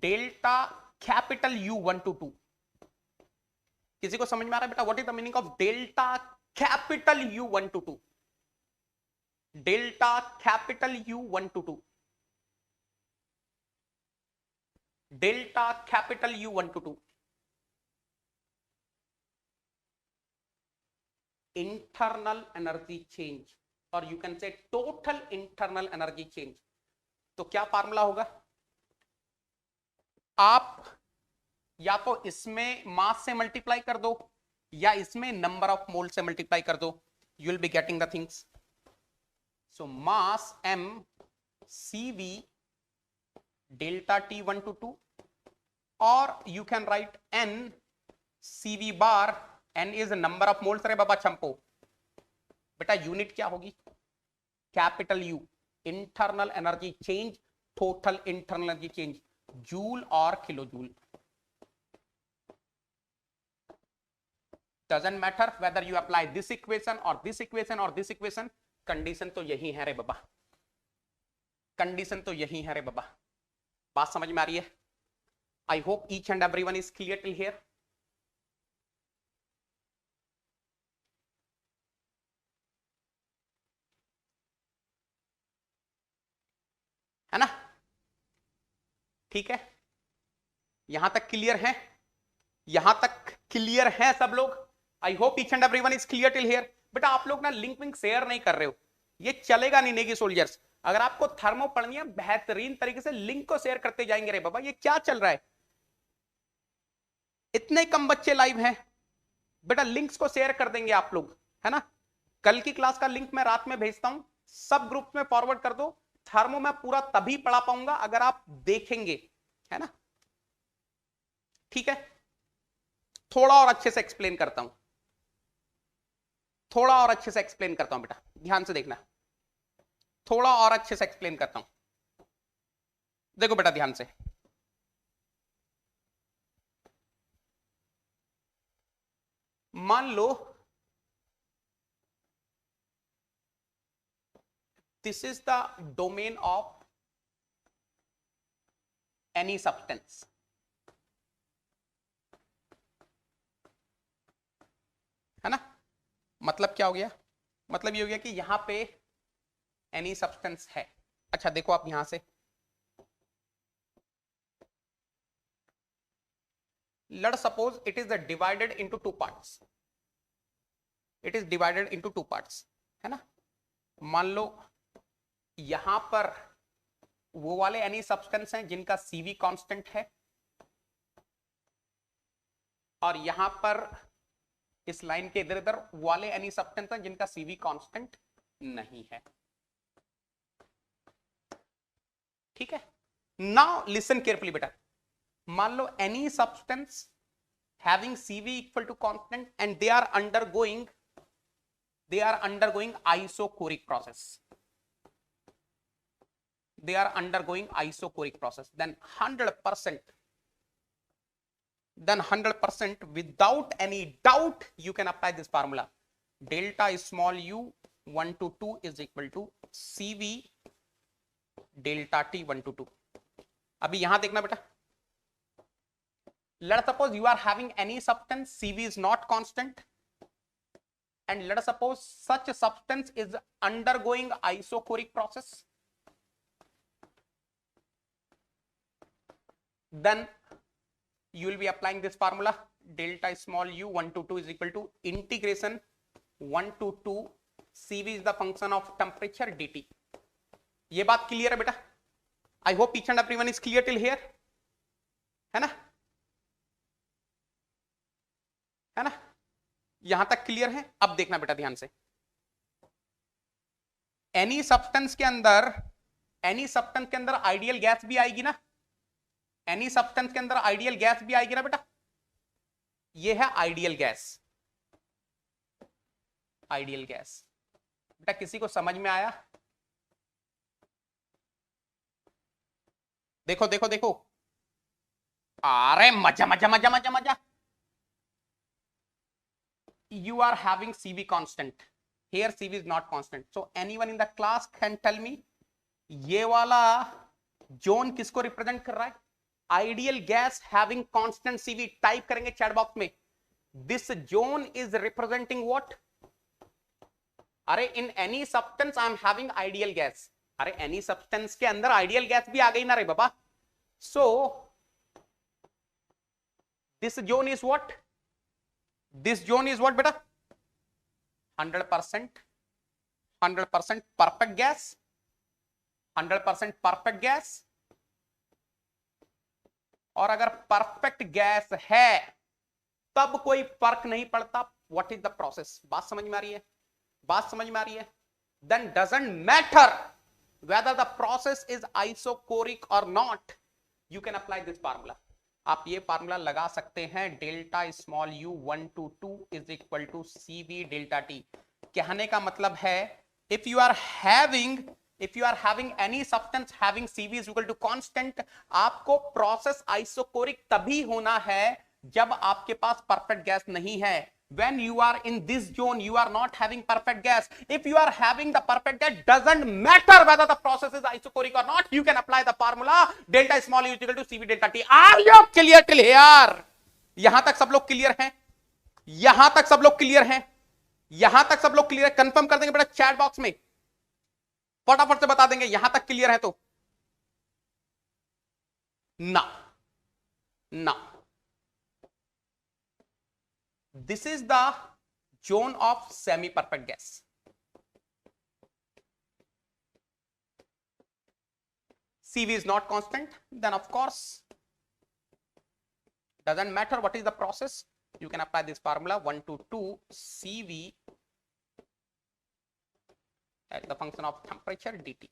डेल्टा कैपिटल U 1 to 2, किसी को समझ में आ रहा है बेटा? What is the meaning of delta capital U 1 to 2? Delta capital U 1 to 2, delta capital U 1 to 2, internal energy change, और you can say total internal energy change. तो क्या फार्मूला होगा? आप या तो इसमें मास से मल्टीप्लाई कर दो या इसमें नंबर ऑफ मोल से मल्टीप्लाई कर दो, you will be getting the things. So mass m Cv delta T 1 to 2, और you can write n Cv bar, n is number of moles. अरे बाबा चंपो, बेटा यूनिट क्या होगी? Capital U, internal energy change, total internal energy change, joule और kilo joule. Doesn't matter whether you apply this equation or this equation or this equation, condition तो यही है रे बाबा, कंडीशन तो यही है रे बाबा। बात समझ में आ रही है? I hope each and everyone is clear till here. है ना? ठीक है, यहां तक क्लियर है? यहां तक क्लियर है सब लोग? I hope each and everyone is clear till here. बेटा आप लोग ना लिंक विंक शेयर नहीं कर रहे हो, ये चलेगा नहीं नेगी सोल्जर्स। अगर आपको थर्मो पढ़नी है बेहतरीन तरीके से लिंक को शेयर करते जाएंगे। रे बाबा ये क्या चल रहा है, इतने कम बच्चे लाइव हैं बेटा, लिंक्स को शेयर कर देंगे आप लोग, है ना? कल की क्लास का लिंक मैं रात में भेजता हूं, सब ग्रुप में फॉरवर्ड कर दो। थर्मो मैं पूरा तभी पढ़ा पाऊंगा अगर आप देखेंगे, है ना? ठीक है, थोड़ा और अच्छे से एक्सप्लेन करता हूं, थोड़ा और अच्छे से एक्सप्लेन करता हूं बेटा, ध्यान से देखना, थोड़ा और अच्छे से एक्सप्लेन करता हूं। देखो बेटा ध्यान से, मान लो this is the domain of any substance, है ना। मतलब क्या हो गया, मतलब ये हो गया कि यहां पे एनी सब्सटेंस है। अच्छा देखो आप यहां से, let's suppose it is divided into two parts, it is divided into two parts, है ना। मान लो यहां पर वो वाले एनी सब्सटेंस हैं जिनका सीवी कांस्टेंट है, और यहां पर इस लाइन के इधर इधर वाले एनी सब्सटेंस हैं जिनका सीवी कांस्टेंट नहीं है, ठीक है। नाउ लिसन केयरफुली बेटा, मान लो any substance having CV equal to constant and they are undergoing isochoric process, they are undergoing isochoric process, then 100% without any doubt you can apply this formula, delta small u 1 to 2 is equal to CV delta t 1 to 2। अभी यहां देखना बेटा, let us suppose you are having any substance, CV is not constant, and let us suppose such a substance is undergoing isochoric process, then you will be applying this formula, delta small u 1 to 2 is equal to integration 1 to 2 CV is the function of temperature dt। ये बात clear है बेटा? I hope each and everyone is clear till here, है ना, है ना, यहां तक क्लियर है। अब देखना बेटा ध्यान से, एनी सब्सटेंस के अंदर आइडियल गैस भी आएगी ना, एनी सब्सटेंस के अंदर आइडियल गैस भी आएगी ना बेटा, ये है आइडियल गैस, आइडियल गैस। बेटा किसी को समझ में आया? देखो देखो देखो, अरे मजा मजा मजा मजा मजा, you are having CV constant, here CV is not constant, so anyone in the class can tell me ये वाला जोन किसको रिप्रेजेंट कर रहा है? Ideal gas having constant CV, type करेंगे चैट बॉक्स में, this zone is representing what? अरे in any substance I am having ideal gas, अरे एनी सब्सटेंस के अंदर आइडियल गैस भी आ गई ना रे बाबा, so this zone is what? This zone is what बेटा? 100% परफेक्ट गैस, 100% परफेक्ट गैस। और अगर परफेक्ट गैस है तब कोई फर्क नहीं पड़ता व्हाट इज द प्रोसेस। बात समझ में आ रही है? बात समझ में आ रही है? Then doesn't matter whether the process is isochoric or not, you can apply this formula। आप ये फार्मूला लगा सकते हैं, delta small u 1 to 2 is equal to CV delta t। कहने का मतलब है if you are having any substance having CV is equal to constant, आपको प्रोसेस आइसोकोरिक तभी होना है जब आपके पास परफेक्ट गैस नहीं है। When you are in this zone, you are not having perfect gas. If you are having the perfect gas, doesn't matter whether the process is isochoric or not, you can apply the formula delta small u is equal to CV delta t। Are you clear till here? यहां तक सब लोग clear हैं? यहां तक सब लोग clear हैं? यहां तक सब लोग क्लियर है? कंफर्म कर देंगे बेटा चैट बॉक्स में, फटाफट से बता देंगे यहां तक क्लियर है तो। ना ना, this is the zone of semi perfect gas। CV is not constant, then of course doesn't matter what is the process, you can apply this formula 1 to 2 CV at the function of temperature dt।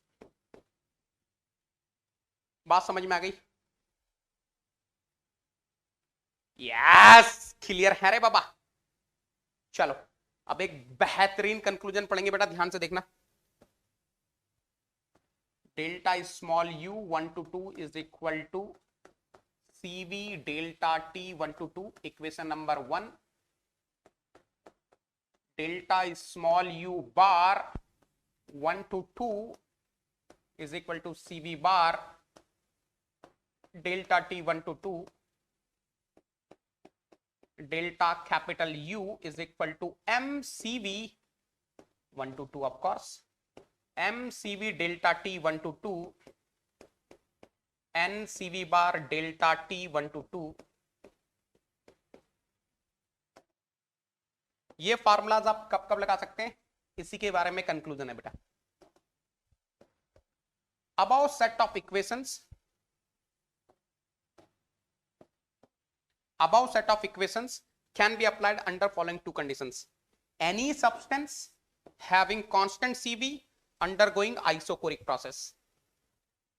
बात समझ में आ गई? Yes, clear है रे बाबा। चलो अब एक बेहतरीन कंक्लूजन पढ़ेंगे बेटा, ध्यान से देखना। Delta small u 1 to 2 is equal to CV delta t 1 to 2, equation number 1। Delta small u bar 1 to 2 is equal to cv bar delta t 1 to 2 delta capital U is equal to mcv 1 to 2 of course mcv delta t 1 to 2 ncv bar delta t 1 to 2. ये formulas आप कब कब लगा सकते हैं, इसी के बारे में कंक्लूजन है बेटा. About set of equations, above set of equations can be applied under following two conditions: any substance having constant cv undergoing isochoric process,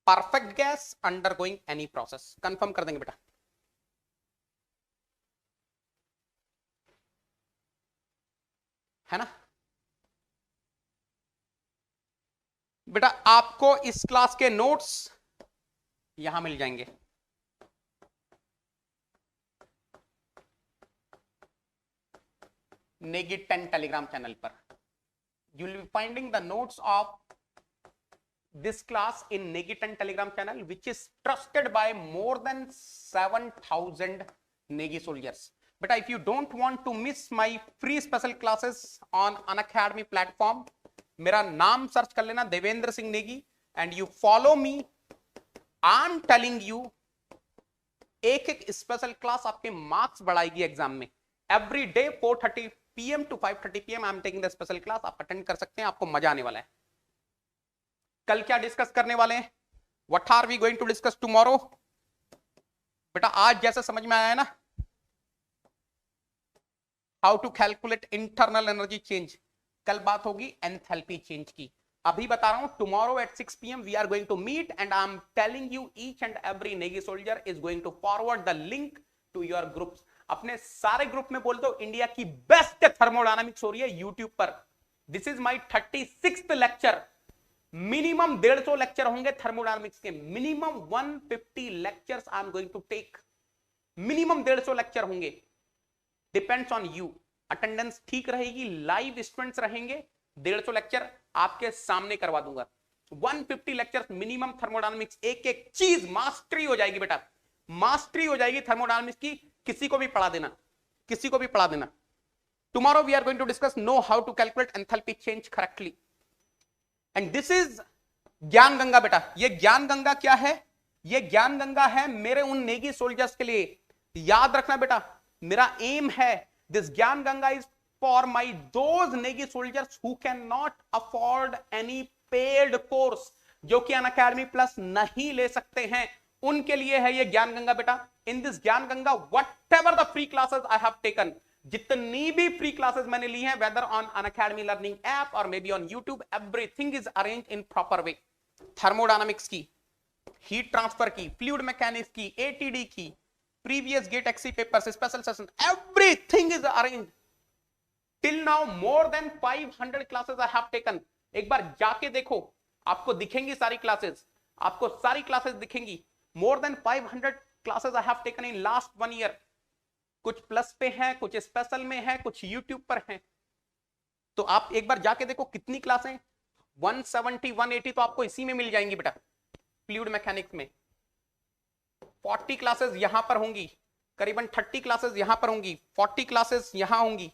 perfect gas undergoing any process. Confirm कर देंगे बेटा. है ना बेटा, आपको इस क्लास के नोट्स यहां मिल जाएंगे. नेगी 10 टेलीग्राम चैनल पर you will be finding the notes of this class in Negi 10 telegram channel, which is trusted by more than 7,000 Negi soldiers. But if you don't want to miss my free special classes on Unacademy platform, मेरा नाम search कर लेना Devendra Singh Negi and you follow me. I'm telling you, एक एक special class आपके marks बढ़ाएगी exam में. Every day 4:30 PM to 5:30 PM I am taking the special class. आप अटेंड कर सकते हैं, आपको मजा आने वाला है. कल क्या डिस्कस करने वाले हैं? What are we going to discuss tomorrow? बेटा आज जैसे समझ में आया है ना, how to calculate internal energy change. कल बात होगी एंथैल्पी चेंज की. अभी बता रहा हूं, tomorrow at 6 PM we are going to meet and I am telling you each and every Negi soldier is going to forward the link to your groups. अपने सारे ग्रुप में बोल दो इंडिया की बेस्ट थर्मोडायनामिक्स हो रही है यूट्यूब पर. This is my 36th lecture. Minimum 150 lecture होंगे थर्मोडायनामिक्स के. Minimum 150 lectures I am going to take. Minimum 150 lecture होंगे. Depends on you. अटेंडेंस ठीक रहेगी, लाइव स्टूडेंट्स रहेंगे, 150 लेक्चर आपके सामने करवा दूंगा. 150 लेक्चर्स मिनिमम थर्मोडायनामिक्स. एक एक चीज मास्टरी हो जाएगी बेटा, मास्टरी हो जाएगी थर्मोडायनामिक्स की. किसी को भी पढ़ा देना, किसी को भी पढ़ा देना. Tomorrow we are going to discuss no how to calculate enthalpy change correctly. And this is Gyan Ganga बेटा. ये ज्ञान गंगा क्या है? ये ज्ञान गंगा है मेरे उन नेगी सोल्जर्स के लिए. याद रखना बेटा, मेरा एम है this Gyan Ganga is for my those Negi soldiers who can not afford any paid course, जो कि अनअकैडमी प्लस नहीं ले सकते हैं. उनके लिए है ये ज्ञान गंगा बेटा. In this Gyan Ganga whatever the free classes I have taken, जितनी भी फ्री क्लासेस मैंने ली हैं, whether on Unacademy learning app or may be on YouTube, everything is arrange in proper way. Thermodynamics की, हीट ट्रांसफर की, फ्लूइड मैकेनिक्स की, ATD की, previous GATE एक्सी papers, special session, everything is arrange. Till now more than 500 classes I have taken. एक बार जाके देखो, आपको दिखेंगी सारी क्लासेस, आपको सारी क्लासेस दिखेंगी. मोर than 500 classes I have taken in last 1 year. कुछ प्लस पे हैं, कुछ स्पेशल में है, कुछ यूट्यूब पर हैं. तो आप एक बार जाके देखो कितनी क्लासें, 170 180 तो आपको इसी में मिल जाएंगी बेटा. फ्लूइड मैकेनिक्स में 40 क्लासेस यहां पर होंगी, करीबन 30 क्लासेस यहां पर होंगी, 40 क्लासेस यहां होंगी.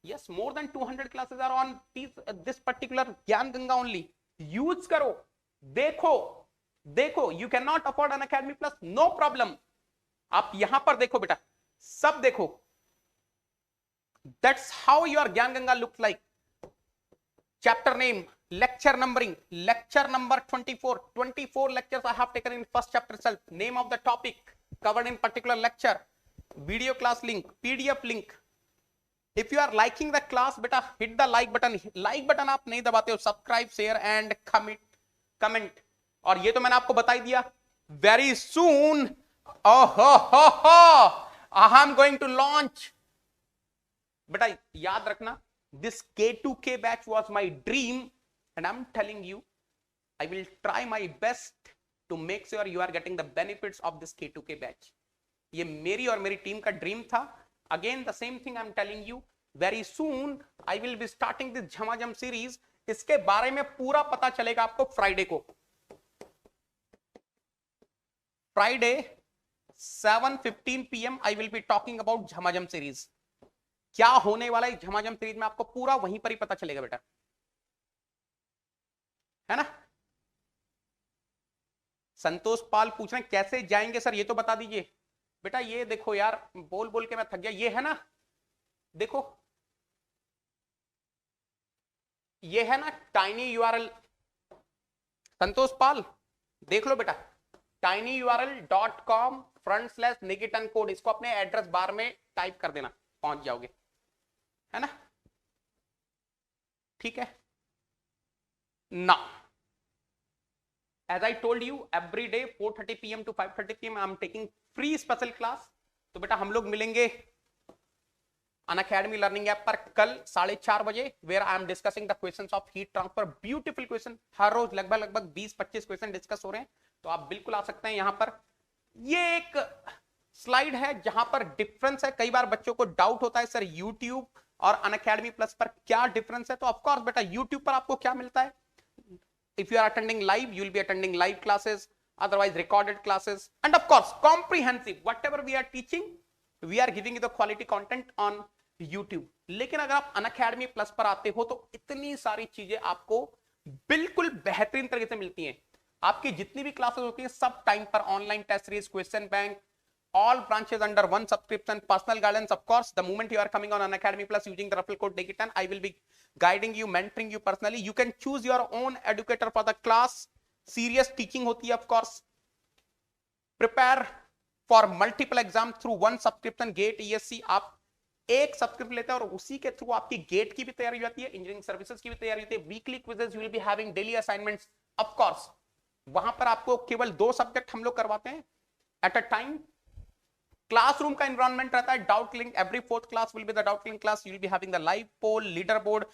Yes, more than 200 classes are on this particular Gyan Ganga only. Use करो, देखो देखो. You can not afford Unacademy plus, no problem. आप यहां पर देखो बेटा, सब देखो. दैट्स हाउ योर ज्ञान Ganga looks like. Chapter name, lecture numbering, lecture number 24 lectures I have taken in first chapter itself. Name of the topic covered in particular lecture, video class link, PDF link. If you are liking the class, beta hit the like button. Like button आप नहीं दबाते हो. Subscribe, share and comment. और ये तो मैंने आपको बता ही दिया. Very soon, I am going to launch. बेटा याद रखना, this K2K batch was my dream. And I'm telling you, I will try my best to make sure you are getting the benefits of this K2K batch. ये मेरी और मेरी team का dream था. Again, the same thing I'm telling you. Very soon I will be starting this झमाझम series. इसके बारे में पूरा पता चलेगा आपको फ्राइडे को, Friday 7:15 PM I will be talking about झमाझम सीरीज। क्या होने वाला है झमाझम सीरीज में आपको पूरा वहीं पर ही पता चलेगा बेटा, है ना। संतोष पाल पूछ रहे हैं कैसे जाएंगे सर, ये तो बता दीजिए बेटा। ये देखो यार, बोल बोल के मैं थक गया। ये है ना, देखो ये है ना टाइनी यूआरएल। संतोष पाल देख लो बेटा, tinyurl.com/Nikitan कोड, इसको अपने एड्रेस बार में टाइप कर देना, पहुंच जाओगे, है ना। ठीक है ना। As I told you, every day 4:30 PM to 5:30 PM I am taking free special class। तो बेटा हम लोग मिलेंगे अनअकैडमी लर्निंग ऐप पर कल 4:30 बजे, where I am discussing the questions of heat transfer. Beautiful question, हर रोज लगभग 20-25 क्वेश्चन डिस्कस हो रहे हैं, तो आप बिल्कुल आ सकते हैं यहां पर। ये एक स्लाइड है जहां पर डिफरेंस है। कई बार बच्चों को डाउट होता है सर यूट्यूब और अनअकैडमी प्लस पर क्या डिफरेंस है। तो ऑफकोर्स बेटा यूट्यूब पर आपको क्या मिलता है, if you are attending live, you will be attending live classes, otherwise recorded classes, and of course comprehensive whatever we are teaching, we are giving you the quality content on YouTube। लेकिन अगर आप Unacademy plus पर आते हो तो इतनी सारी चीजें आपको बिल्कुल बेहतरीन तरीके से मिलती हैं। आपकी जितनी भी क्लासेस होती हैं सब टाइम पर, online test series, question bank, all branches under one subscription, personal guidance। Of course the moment you are coming on Unacademy Plus using the referral code Nikitan, I will be guiding you, mentoring you personally। you can choose your own educator for the class। serious teaching होती है of course। prepare for multiple exam through one subscription, GATE ESC। आप एक subscription लेते हैं और उसी के through आपकी गेट की भी तैयारी होती है, इंजीनियरिंग सर्विसेज की भी तैयारी होती है। Weekly quizzes you will be having, daily assignments. Of course वहां पर आपको केवल 2 सब्जेक्ट हम लोग करवाते हैं एट अ टाइम। क्लासरूम का एनवायरनमेंट रहता है, doubt clearing, every 4th class will be the doubt clearing class. You will be having the live poll, leader board,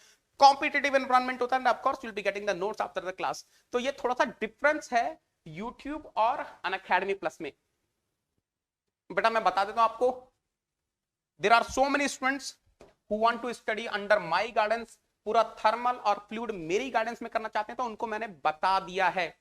competitive environment होता है, of course you will be getting the notes after the class. तो ये थोड़ा सा difference है YouTube और Unacademy plus में। बेटा मैं बता देता हूं आपको, there are so many students who want to study under my guidance. पूरा थर्मल और फ्लूइड मेरी गाइडेंस में करना चाहते हैं तो उनको मैंने बता दिया है।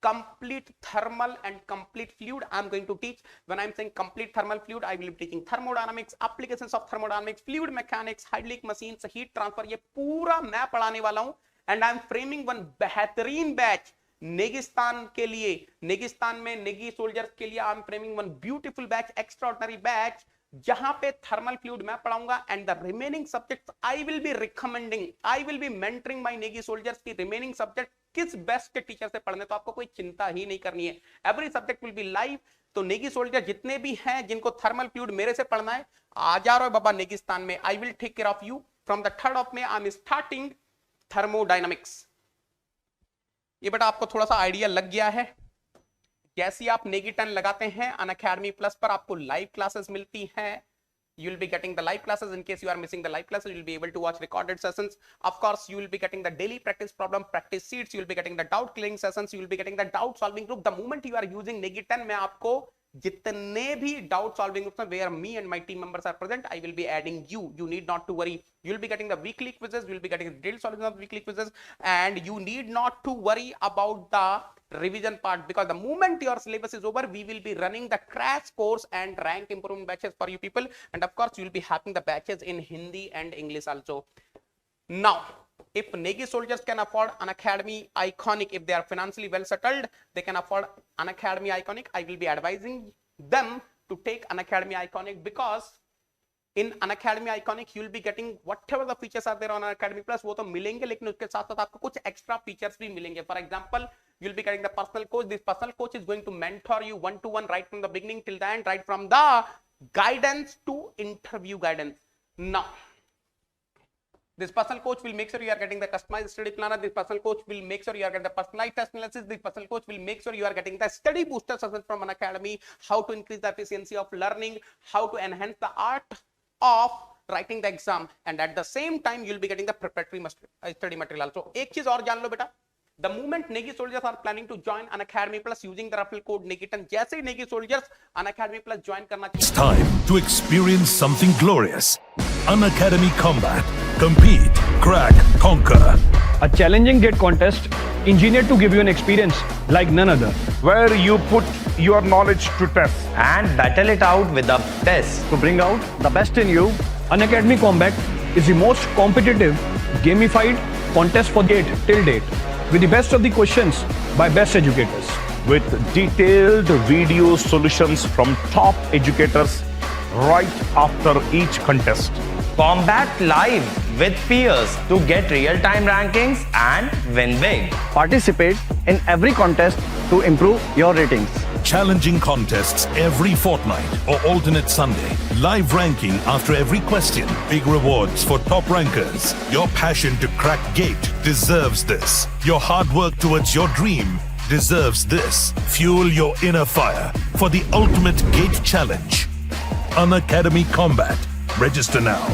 complete thermal and complete fluid I am going to teach। when I am saying complete thermal fluid, I will be teaching thermodynamics, applications of thermodynamics, fluid mechanics, hydraulic machines, heat transfer, ये पूरा मैं पढ़ाने वाला हूं। and I am framing one बेहतरीन batch Negistan के लिए, नेगिस्तान में नेगी सोल्जर्स के लिए। I am framing one beautiful batch, extraordinary batch, जहां पे थर्मल फ्लूइड मैं पढ़ाऊंगा and the remaining subjects I will B recommending, I will B mentoring my Negi soldiers की रिमेनिंग सब्जेक्ट किस बेस्ट के टीचर से पढ़ने। तो आपको कोई चिंता ही नहीं करनी है, every subject will be live. तो नेगी सोल्जर जितने भी हैं जिनको थर्मल फ्लूइड मेरे से पढ़ना है, आ जा रहे हो बाबा नेगिस्तान में। I will take care of you from the 3rd of May। I am starting thermodynamics. ये बेटा आपको थोड़ा सा आइडिया लग गया है। जैसे आप नेगी10 लगाते हैं अनअकैडमी प्लस पर आपको लाइव क्लासेस मिलती हैं। You will be getting the live classes। in case you are missing the live classes, you will be able to watch recorded sessions। of course you will be getting the daily practice problem practice sheets, you will be getting the doubt clearing sessions, you will be getting the doubt solving group। the moment you are using Negi10, मैं आपको जितने भी doubt solving groups हैं where me and my team members are present, I will be adding you। you need not to worry। you will be getting the weekly quizzes, you will be getting the daily solutions of weekly quizzes, and you need not to worry about the revision part, because the moment your syllabus is over, we will be running the crash course and rank improvement batches for you people। and of course you will be having the batches in Hindi and English also। now if Negi soldiers can afford Unacademy Iconic, if they are financially well settled, they can afford Unacademy Iconic, I will be advising them to take Unacademy Iconic, because in Unacademy Iconic you will be getting whatever the features are there on Unacademy Plus, वो तो मिलेंगे, लेकिन उसके साथ साथ आपको कुछ extra features भी मिलेंगे। For example you will be getting the personal coach। this personal coach is going to mentor you 1-to-1 right from the beginning till the end, right from the guidance to interview guidance। now this personal coach will make sure you are getting the customized study planner। this personal coach will make sure you are getting the personalized test analysis। this personal coach will make sure you are getting the study booster sessions from Unacademy, how to increase the efficiency of learning, how to enhance the art of writing the exam, and at the same time you will be getting the preparatory study material। so एक चीज और जान लो बेटा, the moment Negi soldiers are planning to join Unacademy Plus using the referral code Nikitan, जैसे ही Negi soldiers Unacademy Plus join करना चाहिए, it's time to experience something glorious। Unacademy Combat. Compete, crack, conquer. A challenging gate contest engineered to give you an experience like none other. where you put your knowledge to test. and battle it out with a test. To bring out the best in you, Unacademy Combat is the most competitive, gamified contest for gate till date, with the best of the questions by best educators. With detailed video solutions from top educators right after each contest. Combat live with peers to get real-time rankings and win big. Participate in every contest to improve your ratings. Challenging contests every fortnight or alternate Sunday. Live ranking after every question. Big rewards for top rankers. Your passion to crack gate deserves this. Your hard work towards your dream deserves this. Fuel your inner fire for the ultimate gate challenge. Unacademy Combat. Register now.